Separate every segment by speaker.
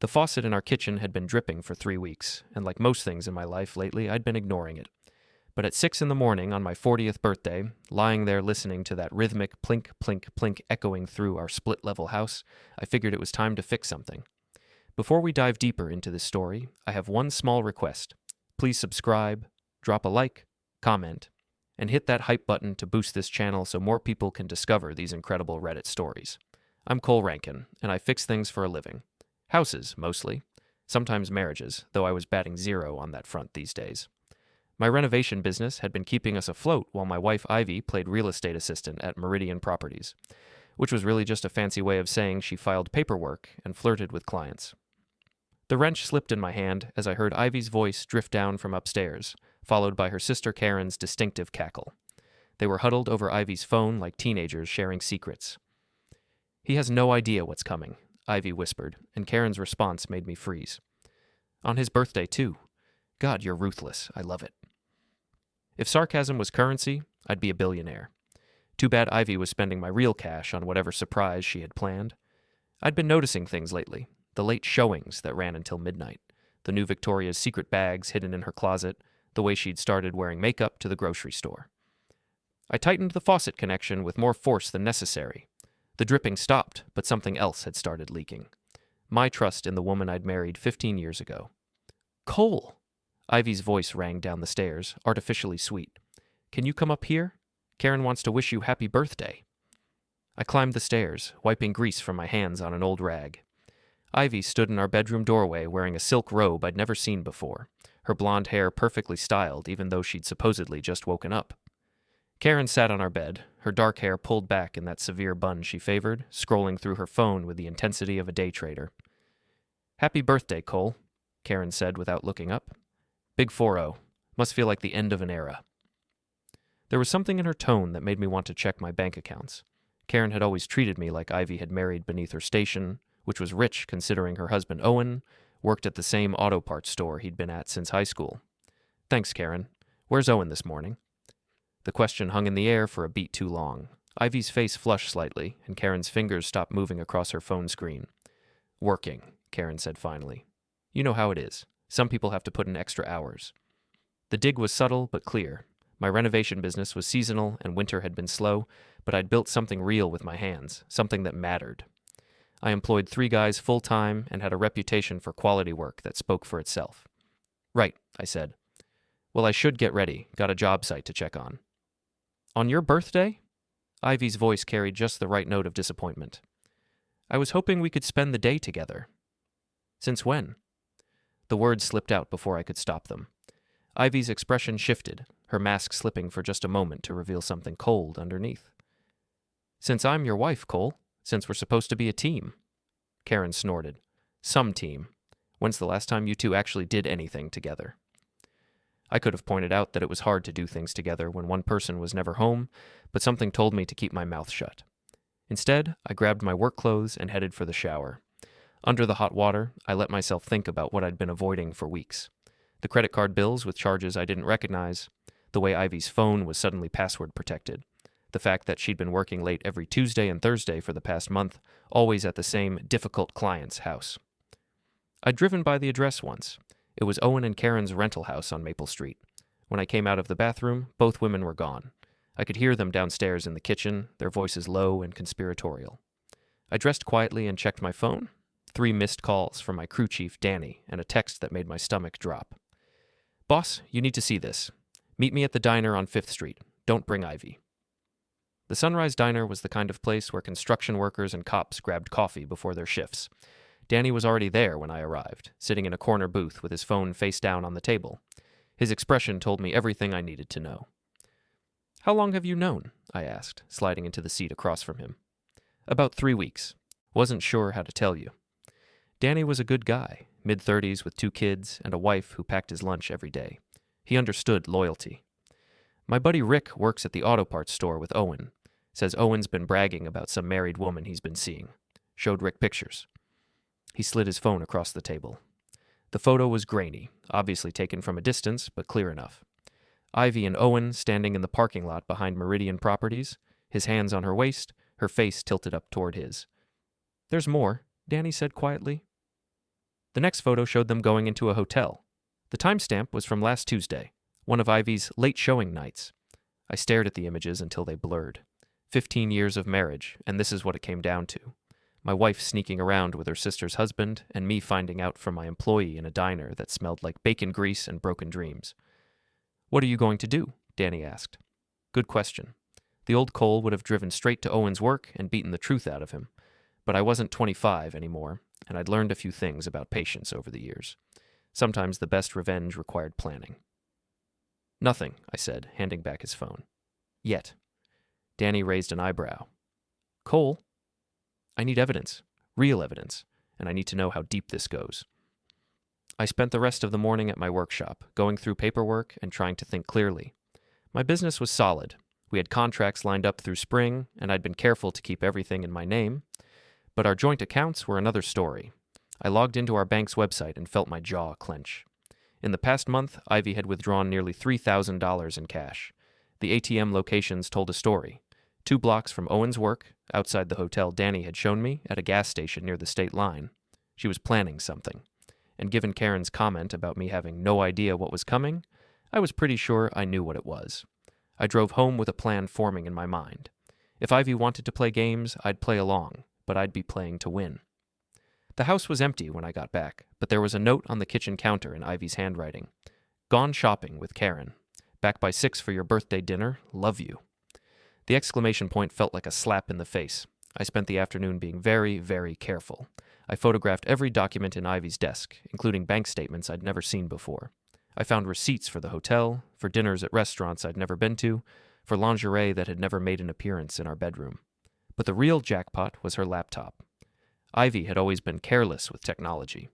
Speaker 1: The faucet in our kitchen had been dripping for 3 weeks, and like most things in my life lately, I'd been ignoring it. But at 6 in the morning on my 40th birthday, lying there listening to that rhythmic plink, plink, plink echoing through our split-level house, I figured it was time to fix something. Before we dive deeper into this story, I have one small request. Please subscribe, drop a like, comment, and hit that hype button to boost this channel so more people can discover these incredible Reddit stories. I'm Cole Rankin, and I fix things for a living. Houses, mostly. Sometimes marriages, though I was batting zero on that front these days. My renovation business had been keeping us afloat while my wife Ivy played real estate assistant at Meridian Properties, which was really just a fancy way of saying she filed paperwork and flirted with clients. The wrench slipped in my hand as I heard Ivy's voice drift down from upstairs, followed by her sister Karen's distinctive cackle. They were huddled over Ivy's phone like teenagers sharing secrets. "He has no idea what's coming," Ivy whispered, and Karen's response made me freeze. "On his birthday, too. God, you're ruthless. I love it." If sarcasm was currency, I'd be a billionaire. Too bad Ivy was spending my real cash on whatever surprise she had planned. I'd been noticing things lately. The late showings that ran until midnight. The new Victoria's Secret bags hidden in her closet. The way she'd started wearing makeup to the grocery store. I tightened the faucet connection with more force than necessary. The dripping stopped, but something else had started leaking. My trust in the woman I'd married 15 years ago. "Cole!" Ivy's voice rang down the stairs, artificially sweet. "Can you come up here? Karen wants to wish you happy birthday." I climbed the stairs, wiping grease from my hands on an old rag. Ivy stood in our bedroom doorway wearing a silk robe I'd never seen before, her blonde hair perfectly styled even though she'd supposedly just woken up. Karen sat on our bed, her dark hair pulled back in that severe bun she favored, scrolling through her phone with the intensity of a day trader. "Happy birthday, Cole," Karen said without looking up. Big 4-0. Must feel like the end of an era. There was something in her tone that made me want to check my bank accounts. Karen had always treated me like Ivy had married beneath her station, which was rich considering her husband Owen worked at the same auto parts store he'd been at since high school. "Thanks, Karen. Where's Owen this morning?" The question hung in the air for a beat too long. Ivy's face flushed slightly, and Karen's fingers stopped moving across her phone screen. "Working," Karen said finally. "You know how it is. Some people have to put in extra hours." The dig was subtle but clear. My renovation business was seasonal and winter had been slow, but I'd built something real with my hands, something that mattered. I employed 3 guys full-time and had a reputation for quality work that spoke for itself. "Right," I said. "Well, I should get ready. Got a job site to check on." "On your birthday?" Ivy's voice carried just the right note of disappointment. "I was hoping we could spend the day together." "Since when?" The words slipped out before I could stop them. Ivy's expression shifted, her mask slipping for just a moment to reveal something cold underneath. "Since I'm your wife, Cole. Since we're supposed to be a team." Karen snorted. "Some team. When's the last time you two actually did anything together?" I could have pointed out that it was hard to do things together when one person was never home, but something told me to keep my mouth shut. Instead, I grabbed my work clothes and headed for the shower. Under the hot water, I let myself think about what I'd been avoiding for weeks. The credit card bills with charges I didn't recognize, the way Ivy's phone was suddenly password protected, the fact that she'd been working late every Tuesday and Thursday for the past month, always at the same difficult client's house. I'd driven by the address once. It was Owen and Karen's rental house on Maple Street. When I came out of the bathroom, both women were gone. I could hear them downstairs in the kitchen, their voices low and conspiratorial. I dressed quietly and checked my phone. 3 missed calls from my crew chief, Danny, and a text that made my stomach drop. "Boss, you need to see this. Meet me at the diner on 5th Street. Don't bring Ivy." The Sunrise Diner was the kind of place where construction workers and cops grabbed coffee before their shifts. Danny was already there when I arrived, sitting in a corner booth with his phone face down on the table. His expression told me everything I needed to know. "How long have you known?" I asked, sliding into the seat across from him. "About 3 weeks. Wasn't sure how to tell you." Danny was a good guy, mid-30s with 2 kids and a wife who packed his lunch every day. He understood loyalty. "My buddy Rick works at the auto parts store with Owen. Says Owen's been bragging about some married woman he's been seeing. Showed Rick pictures." He slid his phone across the table. The photo was grainy, obviously taken from a distance, but clear enough. Ivy and Owen standing in the parking lot behind Meridian Properties, his hands on her waist, her face tilted up toward his. "There's more," Danny said quietly. The next photo showed them going into a hotel. The timestamp was from last Tuesday, one of Ivy's late showing nights. I stared at the images until they blurred. 15 years of marriage, and this is what it came down to. My wife sneaking around with her sister's husband, and me finding out from my employee in a diner that smelled like bacon grease and broken dreams. "What are you going to do?" Danny asked. Good question. The old Cole would have driven straight to Owen's work and beaten the truth out of him. But I wasn't 25 anymore, and I'd learned a few things about patience over the years. Sometimes the best revenge required planning. "Nothing," I said, handing back his phone. "Yet." Danny raised an eyebrow. "Cole? I need evidence, real evidence, and I need to know how deep this goes." I spent the rest of the morning at my workshop, going through paperwork and trying to think clearly. My business was solid. We had contracts lined up through spring, and I'd been careful to keep everything in my name. But our joint accounts were another story. I logged into our bank's website and felt my jaw clench. In the past month, Ivy had withdrawn nearly $3,000 in cash. The ATM locations told a story. 2 blocks from Owen's work, outside the hotel Danny had shown me, at a gas station near the state line. She was planning something. And given Karen's comment about me having no idea what was coming, I was pretty sure I knew what it was. I drove home with a plan forming in my mind. If Ivy wanted to play games, I'd play along, but I'd be playing to win. The house was empty when I got back, but there was a note on the kitchen counter in Ivy's handwriting. "Gone shopping with Karen. Back by 6 for your birthday dinner. Love you." The exclamation point felt like a slap in the face. I spent the afternoon being very, very careful. I photographed every document in Ivy's desk, including bank statements I'd never seen before. I found receipts for the hotel, for dinners at restaurants I'd never been to, for lingerie that had never made an appearance in our bedroom. But the real jackpot was her laptop. Ivy had always been careless with technology.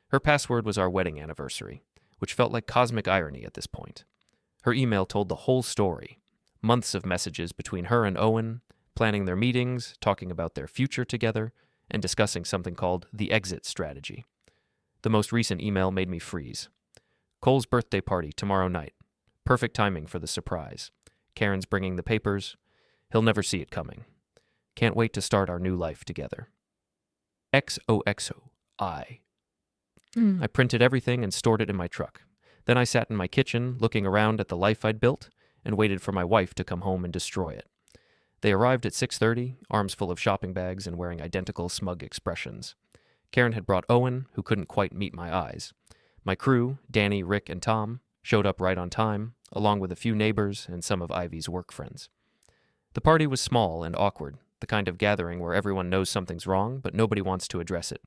Speaker 1: Her password was our wedding anniversary, which felt like cosmic irony at this point. Her email told the whole story. Months of messages between her and Owen, planning their meetings, talking about their future together, and discussing something called the exit strategy. The most recent email made me freeze. "Cole's birthday party tomorrow night. Perfect timing for the surprise. Karen's bringing the papers. He'll never see it coming. Can't wait to start our new life together. XOXO, I." I printed everything and stored it in my truck. Then I sat in my kitchen, looking around at the life I'd built, and waited for my wife to come home and destroy it. They arrived at 6:30, arms full of shopping bags and wearing identical smug expressions. Karen had brought Owen, who couldn't quite meet my eyes. My crew, Danny, Rick, and Tom, showed up right on time, along with a few neighbors and some of Ivy's work friends. The party was small and awkward, the kind of gathering where everyone knows something's wrong, but nobody wants to address it.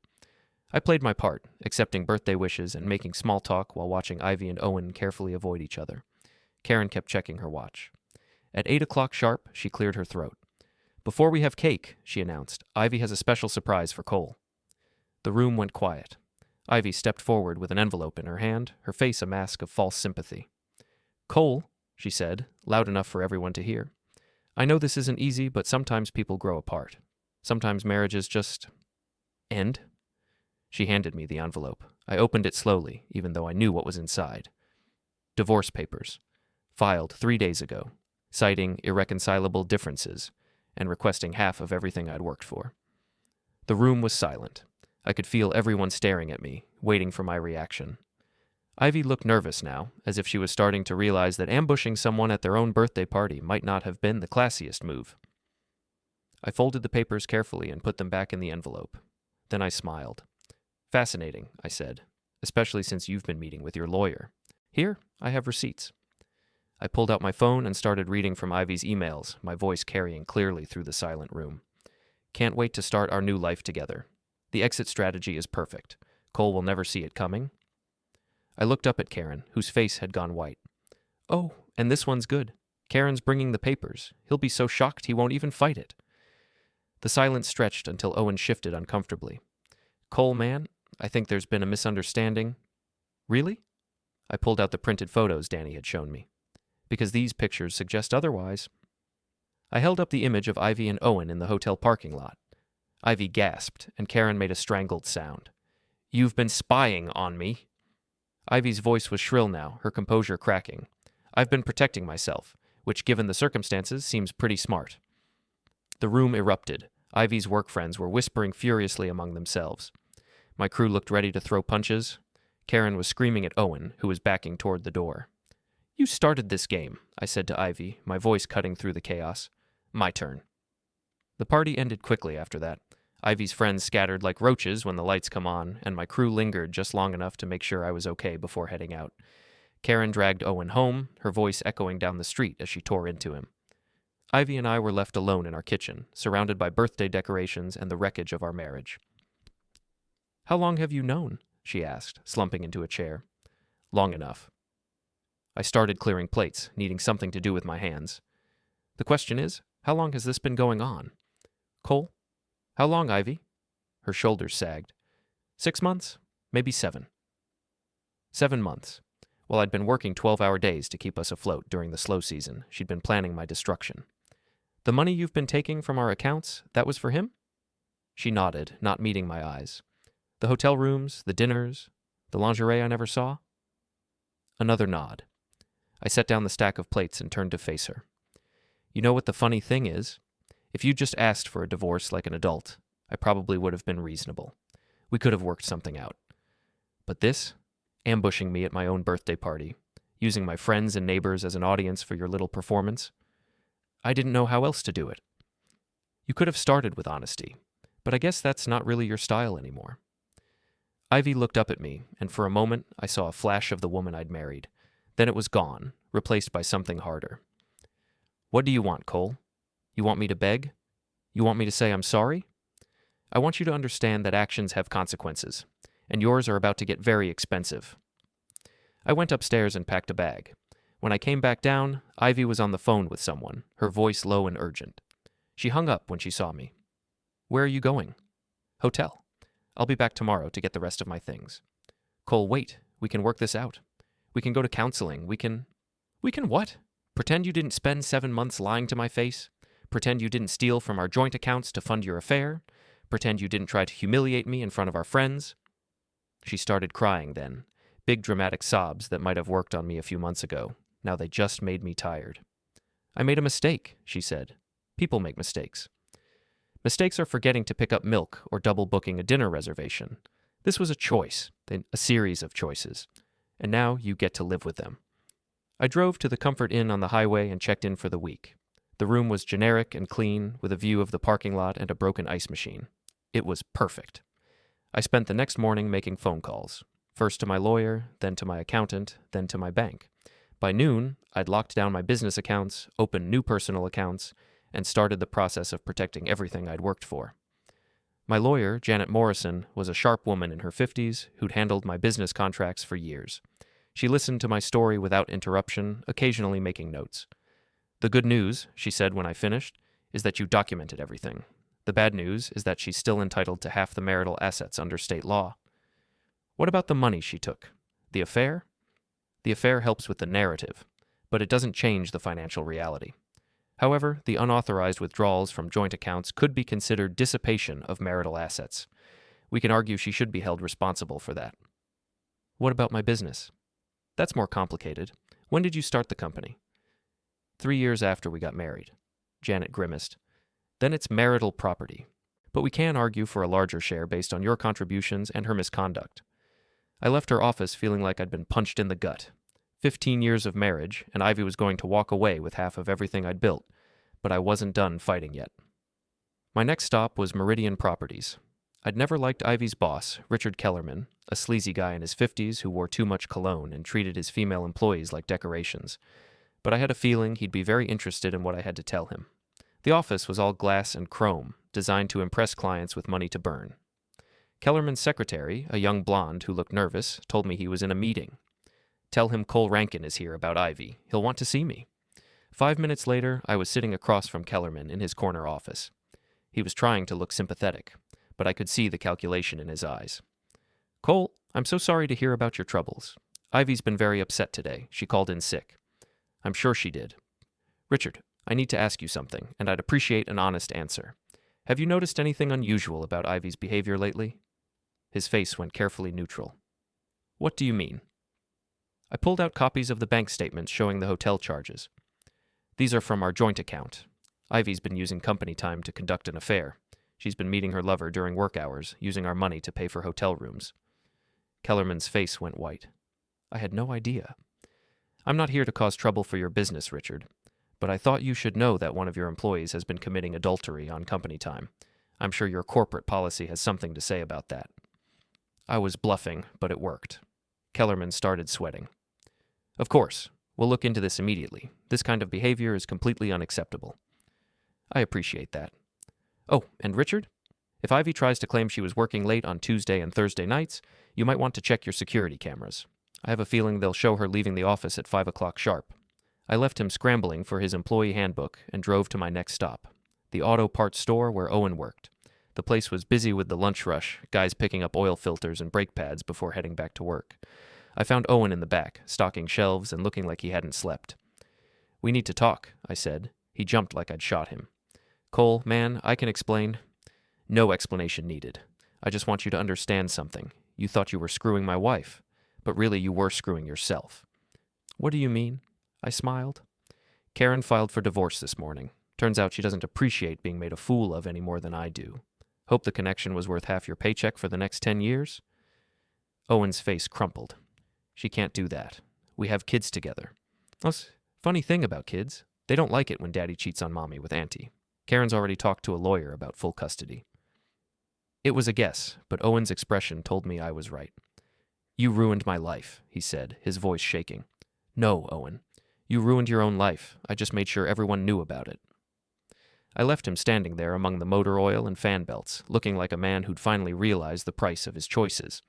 Speaker 1: I played my part, accepting birthday wishes and making small talk while watching Ivy and Owen carefully avoid each other. Karen kept checking her watch. At 8 o'clock sharp, she cleared her throat. "Before we have cake," she announced, "Ivy has a special surprise for Cole." The room went quiet. Ivy stepped forward with an envelope in her hand, her face a mask of false sympathy. "Cole," she said, loud enough for everyone to hear, "I know this isn't easy, but sometimes people grow apart. Sometimes marriages just end." She handed me the envelope. I opened it slowly, even though I knew what was inside. Divorce papers. Filed 3 days ago, citing irreconcilable differences and requesting half of everything I'd worked for. The room was silent. I could feel everyone staring at me, waiting for my reaction. Ivy looked nervous now, as if she was starting to realize that ambushing someone at their own birthday party might not have been the classiest move. I folded the papers carefully and put them back in the envelope. Then I smiled. "Fascinating," I said, "especially since you've been meeting with your lawyer. Here, I have receipts." I pulled out my phone and started reading from Ivy's emails, my voice carrying clearly through the silent room. "Can't wait to start our new life together. The exit strategy is perfect. Cole will never see it coming." I looked up at Karen, whose face had gone white. "Oh, and this one's good. Karen's bringing the papers. He'll be so shocked he won't even fight it." The silence stretched until Owen shifted uncomfortably. "Cole, man, I think there's been a misunderstanding." "Really?" I pulled out the printed photos Danny had shown me. "Because these pictures suggest otherwise." I held up the image of Ivy and Owen in the hotel parking lot. Ivy gasped, and Karen made a strangled sound. "You've been spying on me." Ivy's voice was shrill now, her composure cracking. "I've been protecting myself, which, given the circumstances, seems pretty smart." The room erupted. Ivy's work friends were whispering furiously among themselves. My crew looked ready to throw punches. Karen was screaming at Owen, who was backing toward the door. "You started this game," I said to Ivy, my voice cutting through the chaos. "My turn." The party ended quickly after that. Ivy's friends scattered like roaches when the lights come on, and my crew lingered just long enough to make sure I was okay before heading out. Karen dragged Owen home, her voice echoing down the street as she tore into him. Ivy and I were left alone in our kitchen, surrounded by birthday decorations and the wreckage of our marriage. "How long have you known?" she asked, slumping into a chair. "Long enough." I started clearing plates, needing something to do with my hands. "The question is, how long has this been going on?" "Cole? How long, Ivy?" Her shoulders sagged. 6 months, maybe 7. 7 months. While I'd been working 12-hour days to keep us afloat during the slow season, she'd been planning my destruction. "The money you've been taking from our accounts, that was for him?" She nodded, not meeting my eyes. "The hotel rooms, the dinners, the lingerie I never saw?" Another nod. I set down the stack of plates and turned to face her. "You know what the funny thing is? If you just asked for a divorce like an adult, I probably would have been reasonable. We could have worked something out. But this, ambushing me at my own birthday party, using my friends and neighbors as an audience for your little performance, I didn't know how else to do it. You could have started with honesty, but I guess that's not really your style anymore." Ivy looked up at me, and for a moment I saw a flash of the woman I'd married. Then it was gone, replaced by something harder. "What do you want, Cole? You want me to beg? You want me to say I'm sorry? I want you to understand that actions have consequences, and yours are about to get very expensive." I went upstairs and packed a bag. When I came back down, Ivy was on the phone with someone, her voice low and urgent. She hung up when she saw me. "Where are you going?" "Hotel. I'll be back tomorrow to get the rest of my things." "Cole, wait. We can work this out. We can go to counseling. We can what? Pretend you didn't spend 7 months lying to my face? Pretend you didn't steal from our joint accounts to fund your affair? Pretend you didn't try to humiliate me in front of our friends?" She started crying then, big dramatic sobs that might have worked on me a few months ago. Now they just made me tired. "I made a mistake," she said. "People make mistakes. Mistakes are forgetting to pick up milk or double booking a dinner reservation. This was a choice, then a series of choices. And now you get to live with them." I drove to the Comfort Inn on the highway and checked in for the week. The room was generic and clean, with a view of the parking lot and a broken ice machine. It was perfect. I spent the next morning making phone calls, first to my lawyer, then to my accountant, then to my bank. By noon, I'd locked down my business accounts, opened new personal accounts, and started the process of protecting everything I'd worked for. My lawyer, Janet Morrison, was a sharp woman in her 50s who'd handled my business contracts for years. She listened to my story without interruption, occasionally making notes. "The good news," she said when I finished, "is that you documented everything. The bad news is that she's still entitled to half the marital assets under state law." "What about the money she took? The affair?" "The affair helps with the narrative, but it doesn't change the financial reality. However, the unauthorized withdrawals from joint accounts could be considered dissipation of marital assets. We can argue she should be held responsible for that." "What about my business?" "That's more complicated. When did you start the company?" 3 years after we got married." Janet grimaced. "Then it's marital property. But we can argue for a larger share based on your contributions and her misconduct." I left her office feeling like I'd been punched in the gut. 15 years of marriage, and Ivy was going to walk away with half of everything I'd built, but I wasn't done fighting yet. My next stop was Meridian Properties. I'd never liked Ivy's boss, Richard Kellerman, a sleazy guy in his 50s who wore too much cologne and treated his female employees like decorations. But I had a feeling he'd be very interested in what I had to tell him. The office was all glass and chrome, designed to impress clients with money to burn. Kellerman's secretary, a young blonde who looked nervous, told me he was in a meeting. "Tell him Cole Rankin is here about Ivy. He'll want to see me." 5 minutes later, I was sitting across from Kellerman in his corner office. He was trying to look sympathetic, but I could see the calculation in his eyes. "Cole, I'm so sorry to hear about your troubles. Ivy's been very upset today. She called in sick." "I'm sure she did." "Richard, I need to ask you something, and I'd appreciate an honest answer. Have you noticed anything unusual about Ivy's behavior lately?" His face went carefully neutral. "What do you mean?" I pulled out copies of the bank statements showing the hotel charges. "These are from our joint account. Ivy's been using company time to conduct an affair. She's been meeting her lover during work hours, using our money to pay for hotel rooms. Kellerman's face went white. I had no idea. I'm not here to cause trouble for your business, Richard, but I thought you should know that one of your employees has been committing adultery on company time. I'm sure your corporate policy has something to say about that. I was bluffing, but it worked. Kellerman started sweating. Of course, we'll look into this immediately. This kind of behavior is completely unacceptable. I appreciate that. Oh, and Richard? If Ivy tries to claim she was working late on Tuesday and Thursday nights, you might want to check your security cameras. I have a feeling they'll show her leaving the office at 5 o'clock sharp. I left him scrambling for his employee handbook and drove to my next stop, the auto parts store where Owen worked. The place was busy with the lunch rush, guys picking up oil filters and brake pads before heading back to work. I found Owen in the back, stocking shelves and looking like he hadn't slept. We need to talk, I said. He jumped like I'd shot him. Cole, man, I can explain. No explanation needed. I just want you to understand something. You thought you were screwing my wife, but really you were screwing yourself. What do you mean? I smiled. Karen filed for divorce this morning. Turns out she doesn't appreciate being made a fool of any more than I do. Hope the connection was worth half your paycheck for the next 10 years? Owen's face crumpled. She can't do that. We have kids together. Funny thing about kids, they don't like it when daddy cheats on mommy with auntie. Karen's already talked to a lawyer about full custody. It was a guess, but Owen's expression told me I was right. You ruined my life, he said, his voice shaking. No, Owen. You ruined your own life. I just made sure everyone knew about it. I left him standing there among the motor oil and fan belts, looking like a man who'd finally realized the price of his choices.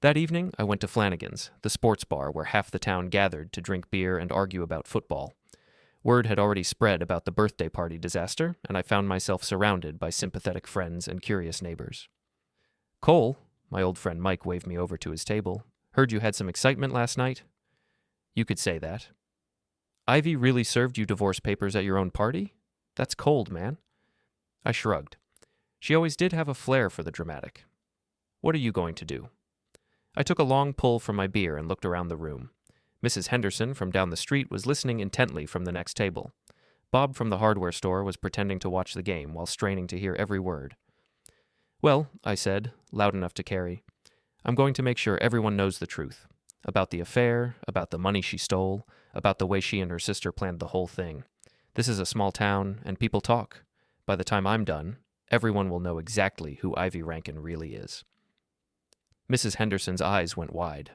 Speaker 1: That evening, I went to Flanagan's, the sports bar where half the town gathered to drink beer and argue about football. Word had already spread about the birthday party disaster, and I found myself surrounded by sympathetic friends and curious neighbors. Cole, my old friend Mike waved me over to his table, heard you had some excitement last night. You could say that. Ivy really served you divorce papers at your own party? That's cold, man. I shrugged. She always did have a flair for the dramatic. What are you going to do? I took a long pull from my beer and looked around the room. Mrs. Henderson from down the street was listening intently from the next table. Bob from the hardware store was pretending to watch the game while straining to hear every word. Well, I said, loud enough to carry, I'm going to make sure everyone knows the truth. About the affair, about the money she stole, about the way she and her sister planned the whole thing. This is a small town, and people talk. By the time I'm done, everyone will know exactly who Ivy Rankin really is. Mrs. Henderson's eyes went wide.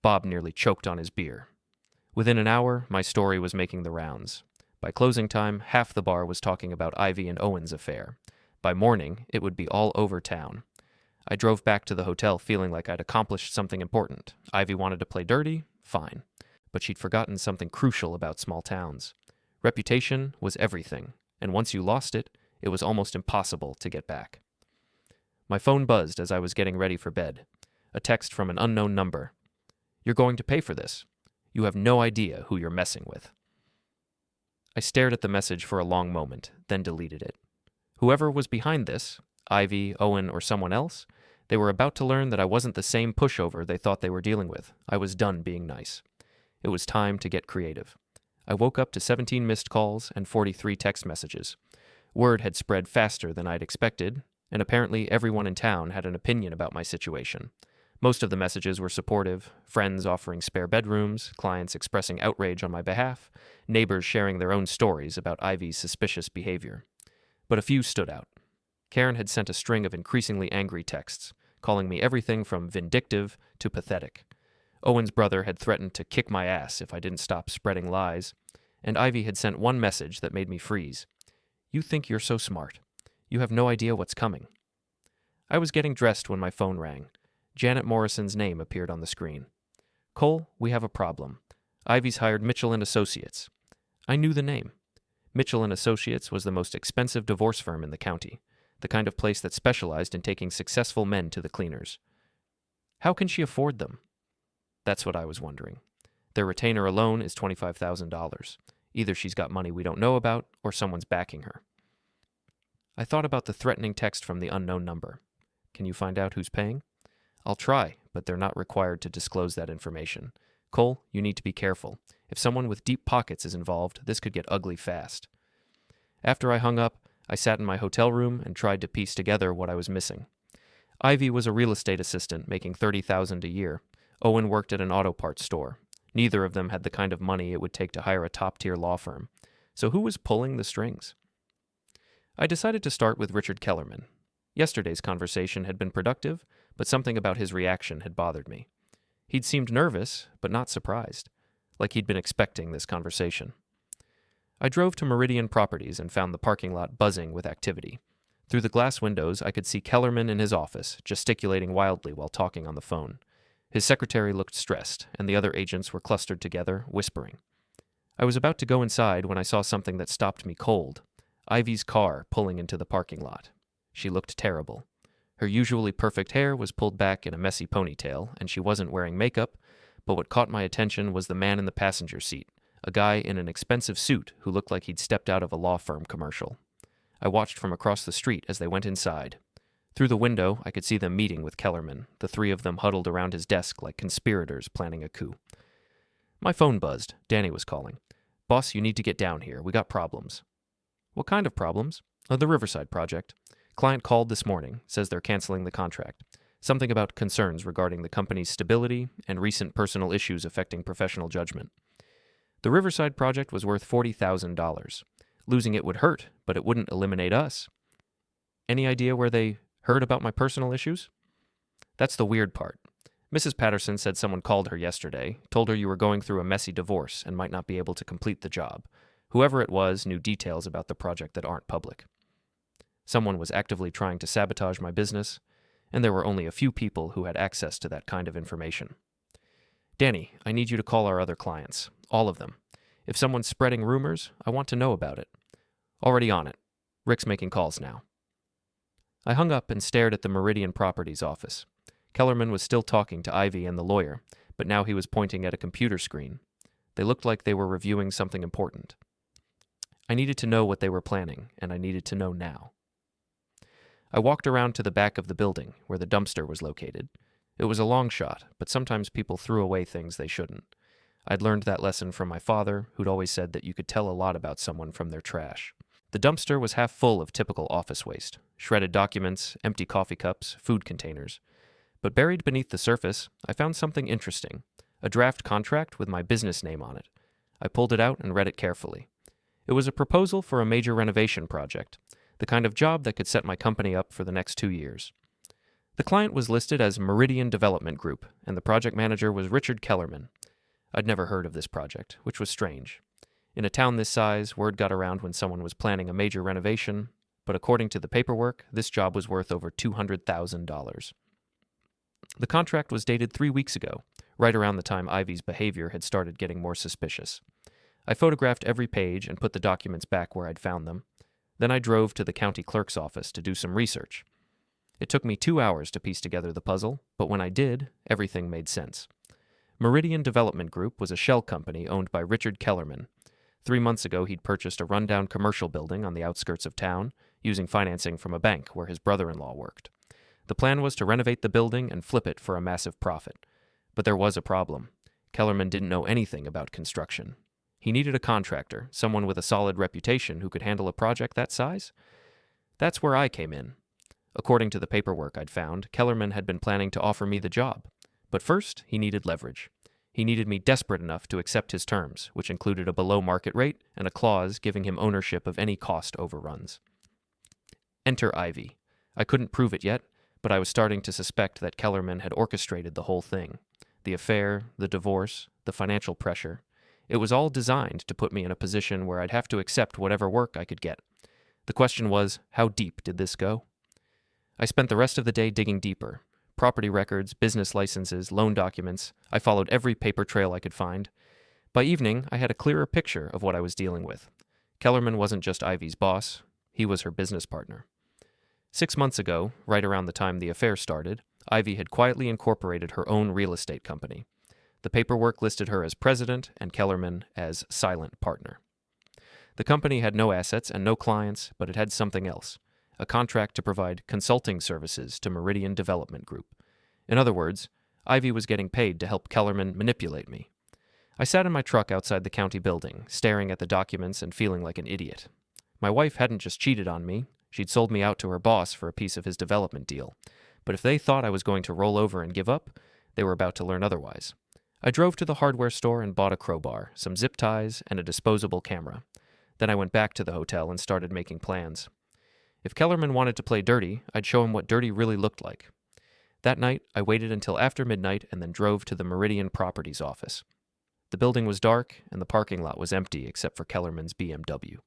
Speaker 1: Bob nearly choked on his beer. Within an hour, my story was making the rounds. By closing time, half the bar was talking about Ivy and Owen's affair. By morning, it would be all over town. I drove back to the hotel feeling like I'd accomplished something important. Ivy wanted to play dirty? Fine. But she'd forgotten something crucial about small towns. Reputation was everything, and once you lost it, it was almost impossible to get back. My phone buzzed as I was getting ready for bed. A text from an unknown number. You're going to pay for this. You have no idea who you're messing with. I stared at the message for a long moment, then deleted it. Whoever was behind this, Ivy, Owen, or someone else, they were about to learn that I wasn't the same pushover they thought they were dealing with. I was done being nice. It was time to get creative. I woke up to 17 missed calls and 43 text messages. Word had spread faster than I'd expected, and apparently everyone in town had an opinion about my situation. Most of the messages were supportive, friends offering spare bedrooms, clients expressing outrage on my behalf, neighbors sharing their own stories about Ivy's suspicious behavior. But a few stood out. Karen had sent a string of increasingly angry texts, calling me everything from vindictive to pathetic. Owen's brother had threatened to kick my ass if I didn't stop spreading lies, and Ivy had sent one message that made me freeze. You think you're so smart. You have no idea what's coming. I was getting dressed when my phone rang. Janet Morrison's name appeared on the screen. Cole, we have a problem. Ivy's hired Mitchell & Associates. I knew the name. Mitchell & Associates was the most expensive divorce firm in the county, the kind of place that specialized in taking successful men to the cleaners. How can she afford them? That's what I was wondering. Their retainer alone is $25,000. Either she's got money we don't know about, or someone's backing her. I thought about the threatening text from the unknown number. Can you find out who's paying? I'll try, but they're not required to disclose that information. Cole, you need to be careful. If someone with deep pockets is involved, this could get ugly fast. After I hung up, I sat in my hotel room and tried to piece together what I was missing. Ivy was a real estate assistant making $30,000 a year. Owen worked at an auto parts store. Neither of them had the kind of money it would take to hire a top-tier law firm. So who was pulling the strings? I decided to start with Richard Kellerman. Yesterday's conversation had been productive, but something about his reaction had bothered me. He'd seemed nervous, but not surprised, like he'd been expecting this conversation. I drove to Meridian Properties and found the parking lot buzzing with activity. Through the glass windows, I could see Kellerman in his office, gesticulating wildly while talking on the phone. His secretary looked stressed, and the other agents were clustered together, whispering. I was about to go inside when I saw something that stopped me cold. Ivy's car pulling into the parking lot. She looked terrible. Her usually perfect hair was pulled back in a messy ponytail, and she wasn't wearing makeup, but what caught my attention was the man in the passenger seat, a guy in an expensive suit who looked like he'd stepped out of a law firm commercial. I watched from across the street as they went inside. Through the window, I could see them meeting with Kellerman, the three of them huddled around his desk like conspirators planning a coup. My phone buzzed. Danny was calling. "Boss, you need to get down here. We got problems." "What kind of problems?" "The Riverside project. Client called this morning, says they're canceling the contract. Something about concerns regarding the company's stability and recent personal issues affecting professional judgment. The Riverside project was worth $40,000. Losing it would hurt, but it wouldn't eliminate us." "Any idea where they heard about my personal issues?" "That's the weird part. Mrs. Patterson said someone called her yesterday, told her you were going through a messy divorce and might not be able to complete the job. Whoever it was knew details about the project that aren't public. Someone was actively trying to sabotage my business, and there were only a few people who had access to that kind of information. Danny, I need you to call our other clients. All of them. If someone's spreading rumors, I want to know about it." "Already on it. Rick's making calls now." I hung up and stared at the Meridian Properties office. Kellerman was still talking to Ivy and the lawyer, but now he was pointing at a computer screen. They looked like they were reviewing something important. I needed to know what they were planning, and I needed to know now. I walked around to the back of the building, where the dumpster was located. It was a long shot, but sometimes people threw away things they shouldn't. I'd learned that lesson from my father, who'd always said that you could tell a lot about someone from their trash. The dumpster was half full of typical office waste, shredded documents, empty coffee cups, food containers. But buried beneath the surface, I found something interesting, a draft contract with my business name on it. I pulled it out and read it carefully. It was a proposal for a major renovation project, the kind of job that could set my company up for the next 2 years. The client was listed as Meridian Development Group, and the project manager was Richard Kellerman. I'd never heard of this project, which was strange. In a town this size, word got around when someone was planning a major renovation, but according to the paperwork, this job was worth over $200,000. The contract was dated 3 weeks ago, right around the time Ivy's behavior had started getting more suspicious. I photographed every page and put the documents back where I'd found them. Then I drove to the county clerk's office to do some research. It took me 2 hours to piece together the puzzle, but when I did, everything made sense. Meridian Development Group was a shell company owned by Richard Kellerman. 3 months ago, he'd purchased a rundown commercial building on the outskirts of town, using financing from a bank where his brother-in-law worked. The plan was to renovate the building and flip it for a massive profit. But there was a problem. Kellerman didn't know anything about construction. He needed a contractor, someone with a solid reputation who could handle a project that size. That's where I came in. According to the paperwork I'd found, Kellerman had been planning to offer me the job. But first, he needed leverage. He needed me desperate enough to accept his terms, which included a below-market rate and a clause giving him ownership of any cost overruns. Enter Ivy. I couldn't prove it yet, but I was starting to suspect that Kellerman had orchestrated the whole thing. The affair, the divorce, the financial pressure. It was all designed to put me in a position where I'd have to accept whatever work I could get. The question was, how deep did this go? I spent the rest of the day digging deeper. Property records, business licenses, loan documents. I followed every paper trail I could find. By evening, I had a clearer picture of what I was dealing with. Kellerman wasn't just Ivy's boss. He was her business partner. 6 months ago, right around the time the affair started, Ivy had quietly incorporated her own real estate company. The paperwork listed her as president and Kellerman as silent partner. The company had no assets and no clients, but it had something else. A contract to provide consulting services to Meridian Development Group. In other words, Ivy was getting paid to help Kellerman manipulate me. I sat in my truck outside the county building, staring at the documents and feeling like an idiot. My wife hadn't just cheated on me, she'd sold me out to her boss for a piece of his development deal. But if they thought I was going to roll over and give up, they were about to learn otherwise. I drove to the hardware store and bought a crowbar, some zip ties, and a disposable camera. Then I went back to the hotel and started making plans. If Kellerman wanted to play dirty, I'd show him what dirty really looked like. That night, I waited until after midnight and then drove to the Meridian Properties office. The building was dark, and the parking lot was empty except for Kellerman's BMW.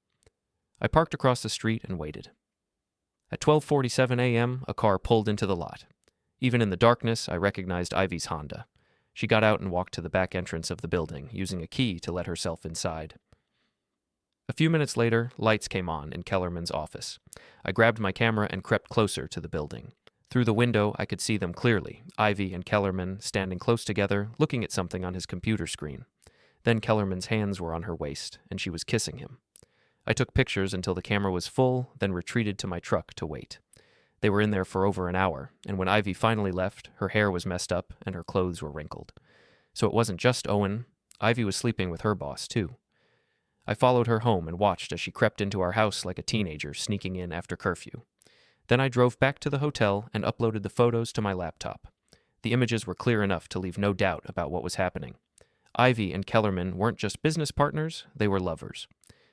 Speaker 1: I parked across the street and waited. At 12:47 a.m., a car pulled into the lot. Even in the darkness, I recognized Ivy's Honda. She got out and walked to the back entrance of the building, using a key to let herself inside. A few minutes later, lights came on in Kellerman's office. I grabbed my camera and crept closer to the building. Through the window, I could see them clearly, Ivy and Kellerman standing close together, looking at something on his computer screen. Then Kellerman's hands were on her waist, and she was kissing him. I took pictures until the camera was full, then retreated to my truck to wait. They were in there for over an hour, and when Ivy finally left, her hair was messed up and her clothes were wrinkled. So it wasn't just Owen. Ivy was sleeping with her boss, too. I followed her home and watched as she crept into our house like a teenager sneaking in after curfew. Then I drove back to the hotel and uploaded the photos to my laptop. The images were clear enough to leave no doubt about what was happening. Ivy and Kellerman weren't just business partners, they were lovers.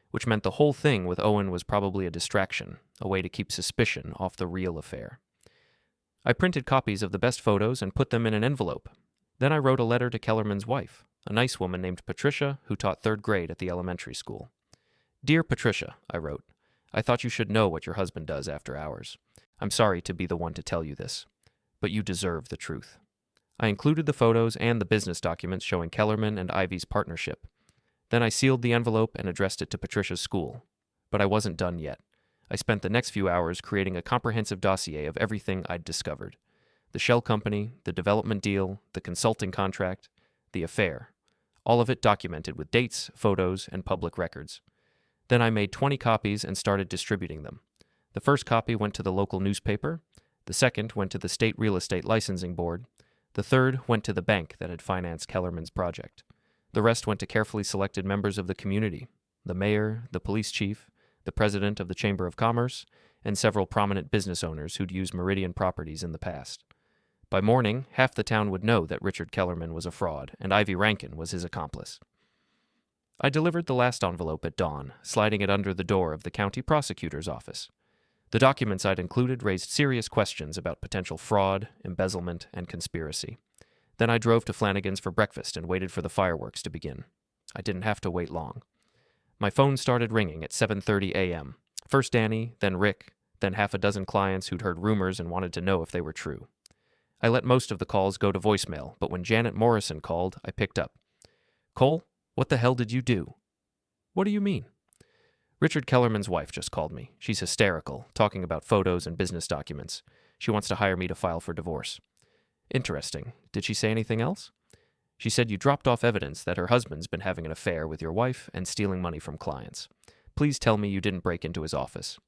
Speaker 1: Which meant the whole thing with Owen was probably a distraction, a way to keep suspicion off the real affair. I printed copies of the best photos and put them in an envelope. Then I wrote a letter to Kellerman's wife, a nice woman named Patricia who taught 3rd grade at the elementary school. "Dear Patricia," I wrote, "I thought you should know what your husband does after hours. I'm sorry to be the one to tell you this, but you deserve the truth." I included the photos and the business documents showing Kellerman and Ivy's partnership. Then I sealed the envelope and addressed it to Patricia's school. But I wasn't done yet. I spent the next few hours creating a comprehensive dossier of everything I'd discovered. The shell company, the development deal, the consulting contract, the affair. All of it documented with dates, photos, and public records. Then I made 20 copies and started distributing them. The first copy went to the local newspaper. The second went to the State Real Estate Licensing Board. The third went to the bank that had financed Kellerman's project. The rest went to carefully selected members of the community, the mayor, the police chief, the president of the Chamber of Commerce, and several prominent business owners who'd used Meridian Properties in the past. By morning, half the town would know that Richard Kellerman was a fraud, and Ivy Rankin was his accomplice. I delivered the last envelope at dawn, sliding it under the door of the county prosecutor's office. The documents I'd included raised serious questions about potential fraud, embezzlement, and conspiracy. Then I drove to Flanagan's for breakfast and waited for the fireworks to begin. I didn't have to wait long. My phone started ringing at 7:30 a.m. First Danny, then Rick, then half a dozen clients who'd heard rumors and wanted to know if they were true. I let most of the calls go to voicemail, but when Janet Morrison called, I picked up. "Cole, what the hell did you do?" "What do you mean?" "Richard Kellerman's wife just called me. She's hysterical, talking about photos and business documents. She wants to hire me to file for divorce." "Interesting. Did she say anything else?" "She said you dropped off evidence that her husband's been having an affair with your wife and stealing money from clients. Please tell me you didn't break into his office."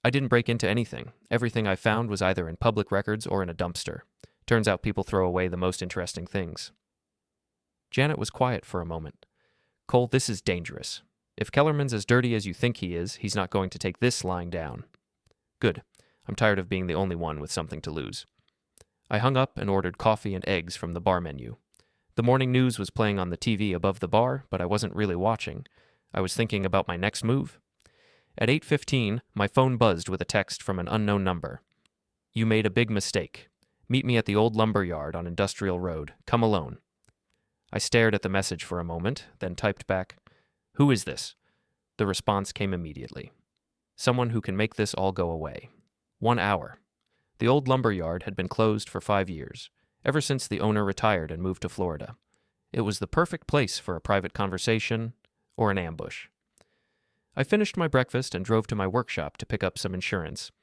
Speaker 1: "I didn't break into anything. Everything I found was either in public records or in a dumpster. Turns out people throw away the most interesting things." Janet was quiet for a moment. "Cole, this is dangerous. If Kellerman's as dirty as you think he is, he's not going to take this lying down." "Good. I'm tired of being the only one with something to lose." I hung up and ordered coffee and eggs from the bar menu. The morning news was playing on the TV above the bar, but I wasn't really watching. I was thinking about my next move. At 8:15, my phone buzzed with a text from an unknown number. "You made a big mistake. Meet me at the old lumber yard on Industrial Road. Come alone." I stared at the message for a moment, then typed back, "Who is this?" The response came immediately. "Someone who can make this all go away." 1 hour. The old lumber yard had been closed for 5 years, ever since the owner retired and moved to Florida. It was the perfect place for a private conversation or an ambush. I finished my breakfast and drove to my workshop to pick up some insurance.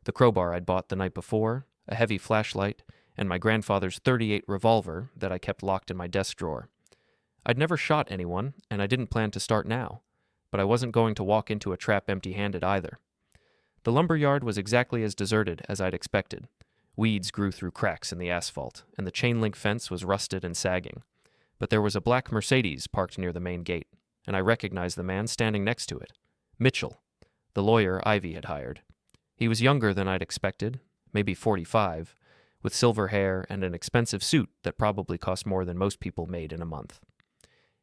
Speaker 1: The crowbar I'd bought the night before, a heavy flashlight, and my grandfather's .38 revolver that I kept locked in my desk drawer. I'd never shot anyone, and I didn't plan to start now, but I wasn't going to walk into a trap empty-handed either. The lumber yard was exactly as deserted as I'd expected. Weeds grew through cracks in the asphalt, and the chain-link fence was rusted and sagging. But there was a black Mercedes parked near the main gate, and I recognized the man standing next to it. Mitchell, the lawyer Ivy had hired. He was younger than I'd expected, maybe 45, with silver hair and an expensive suit that probably cost more than most people made in a month.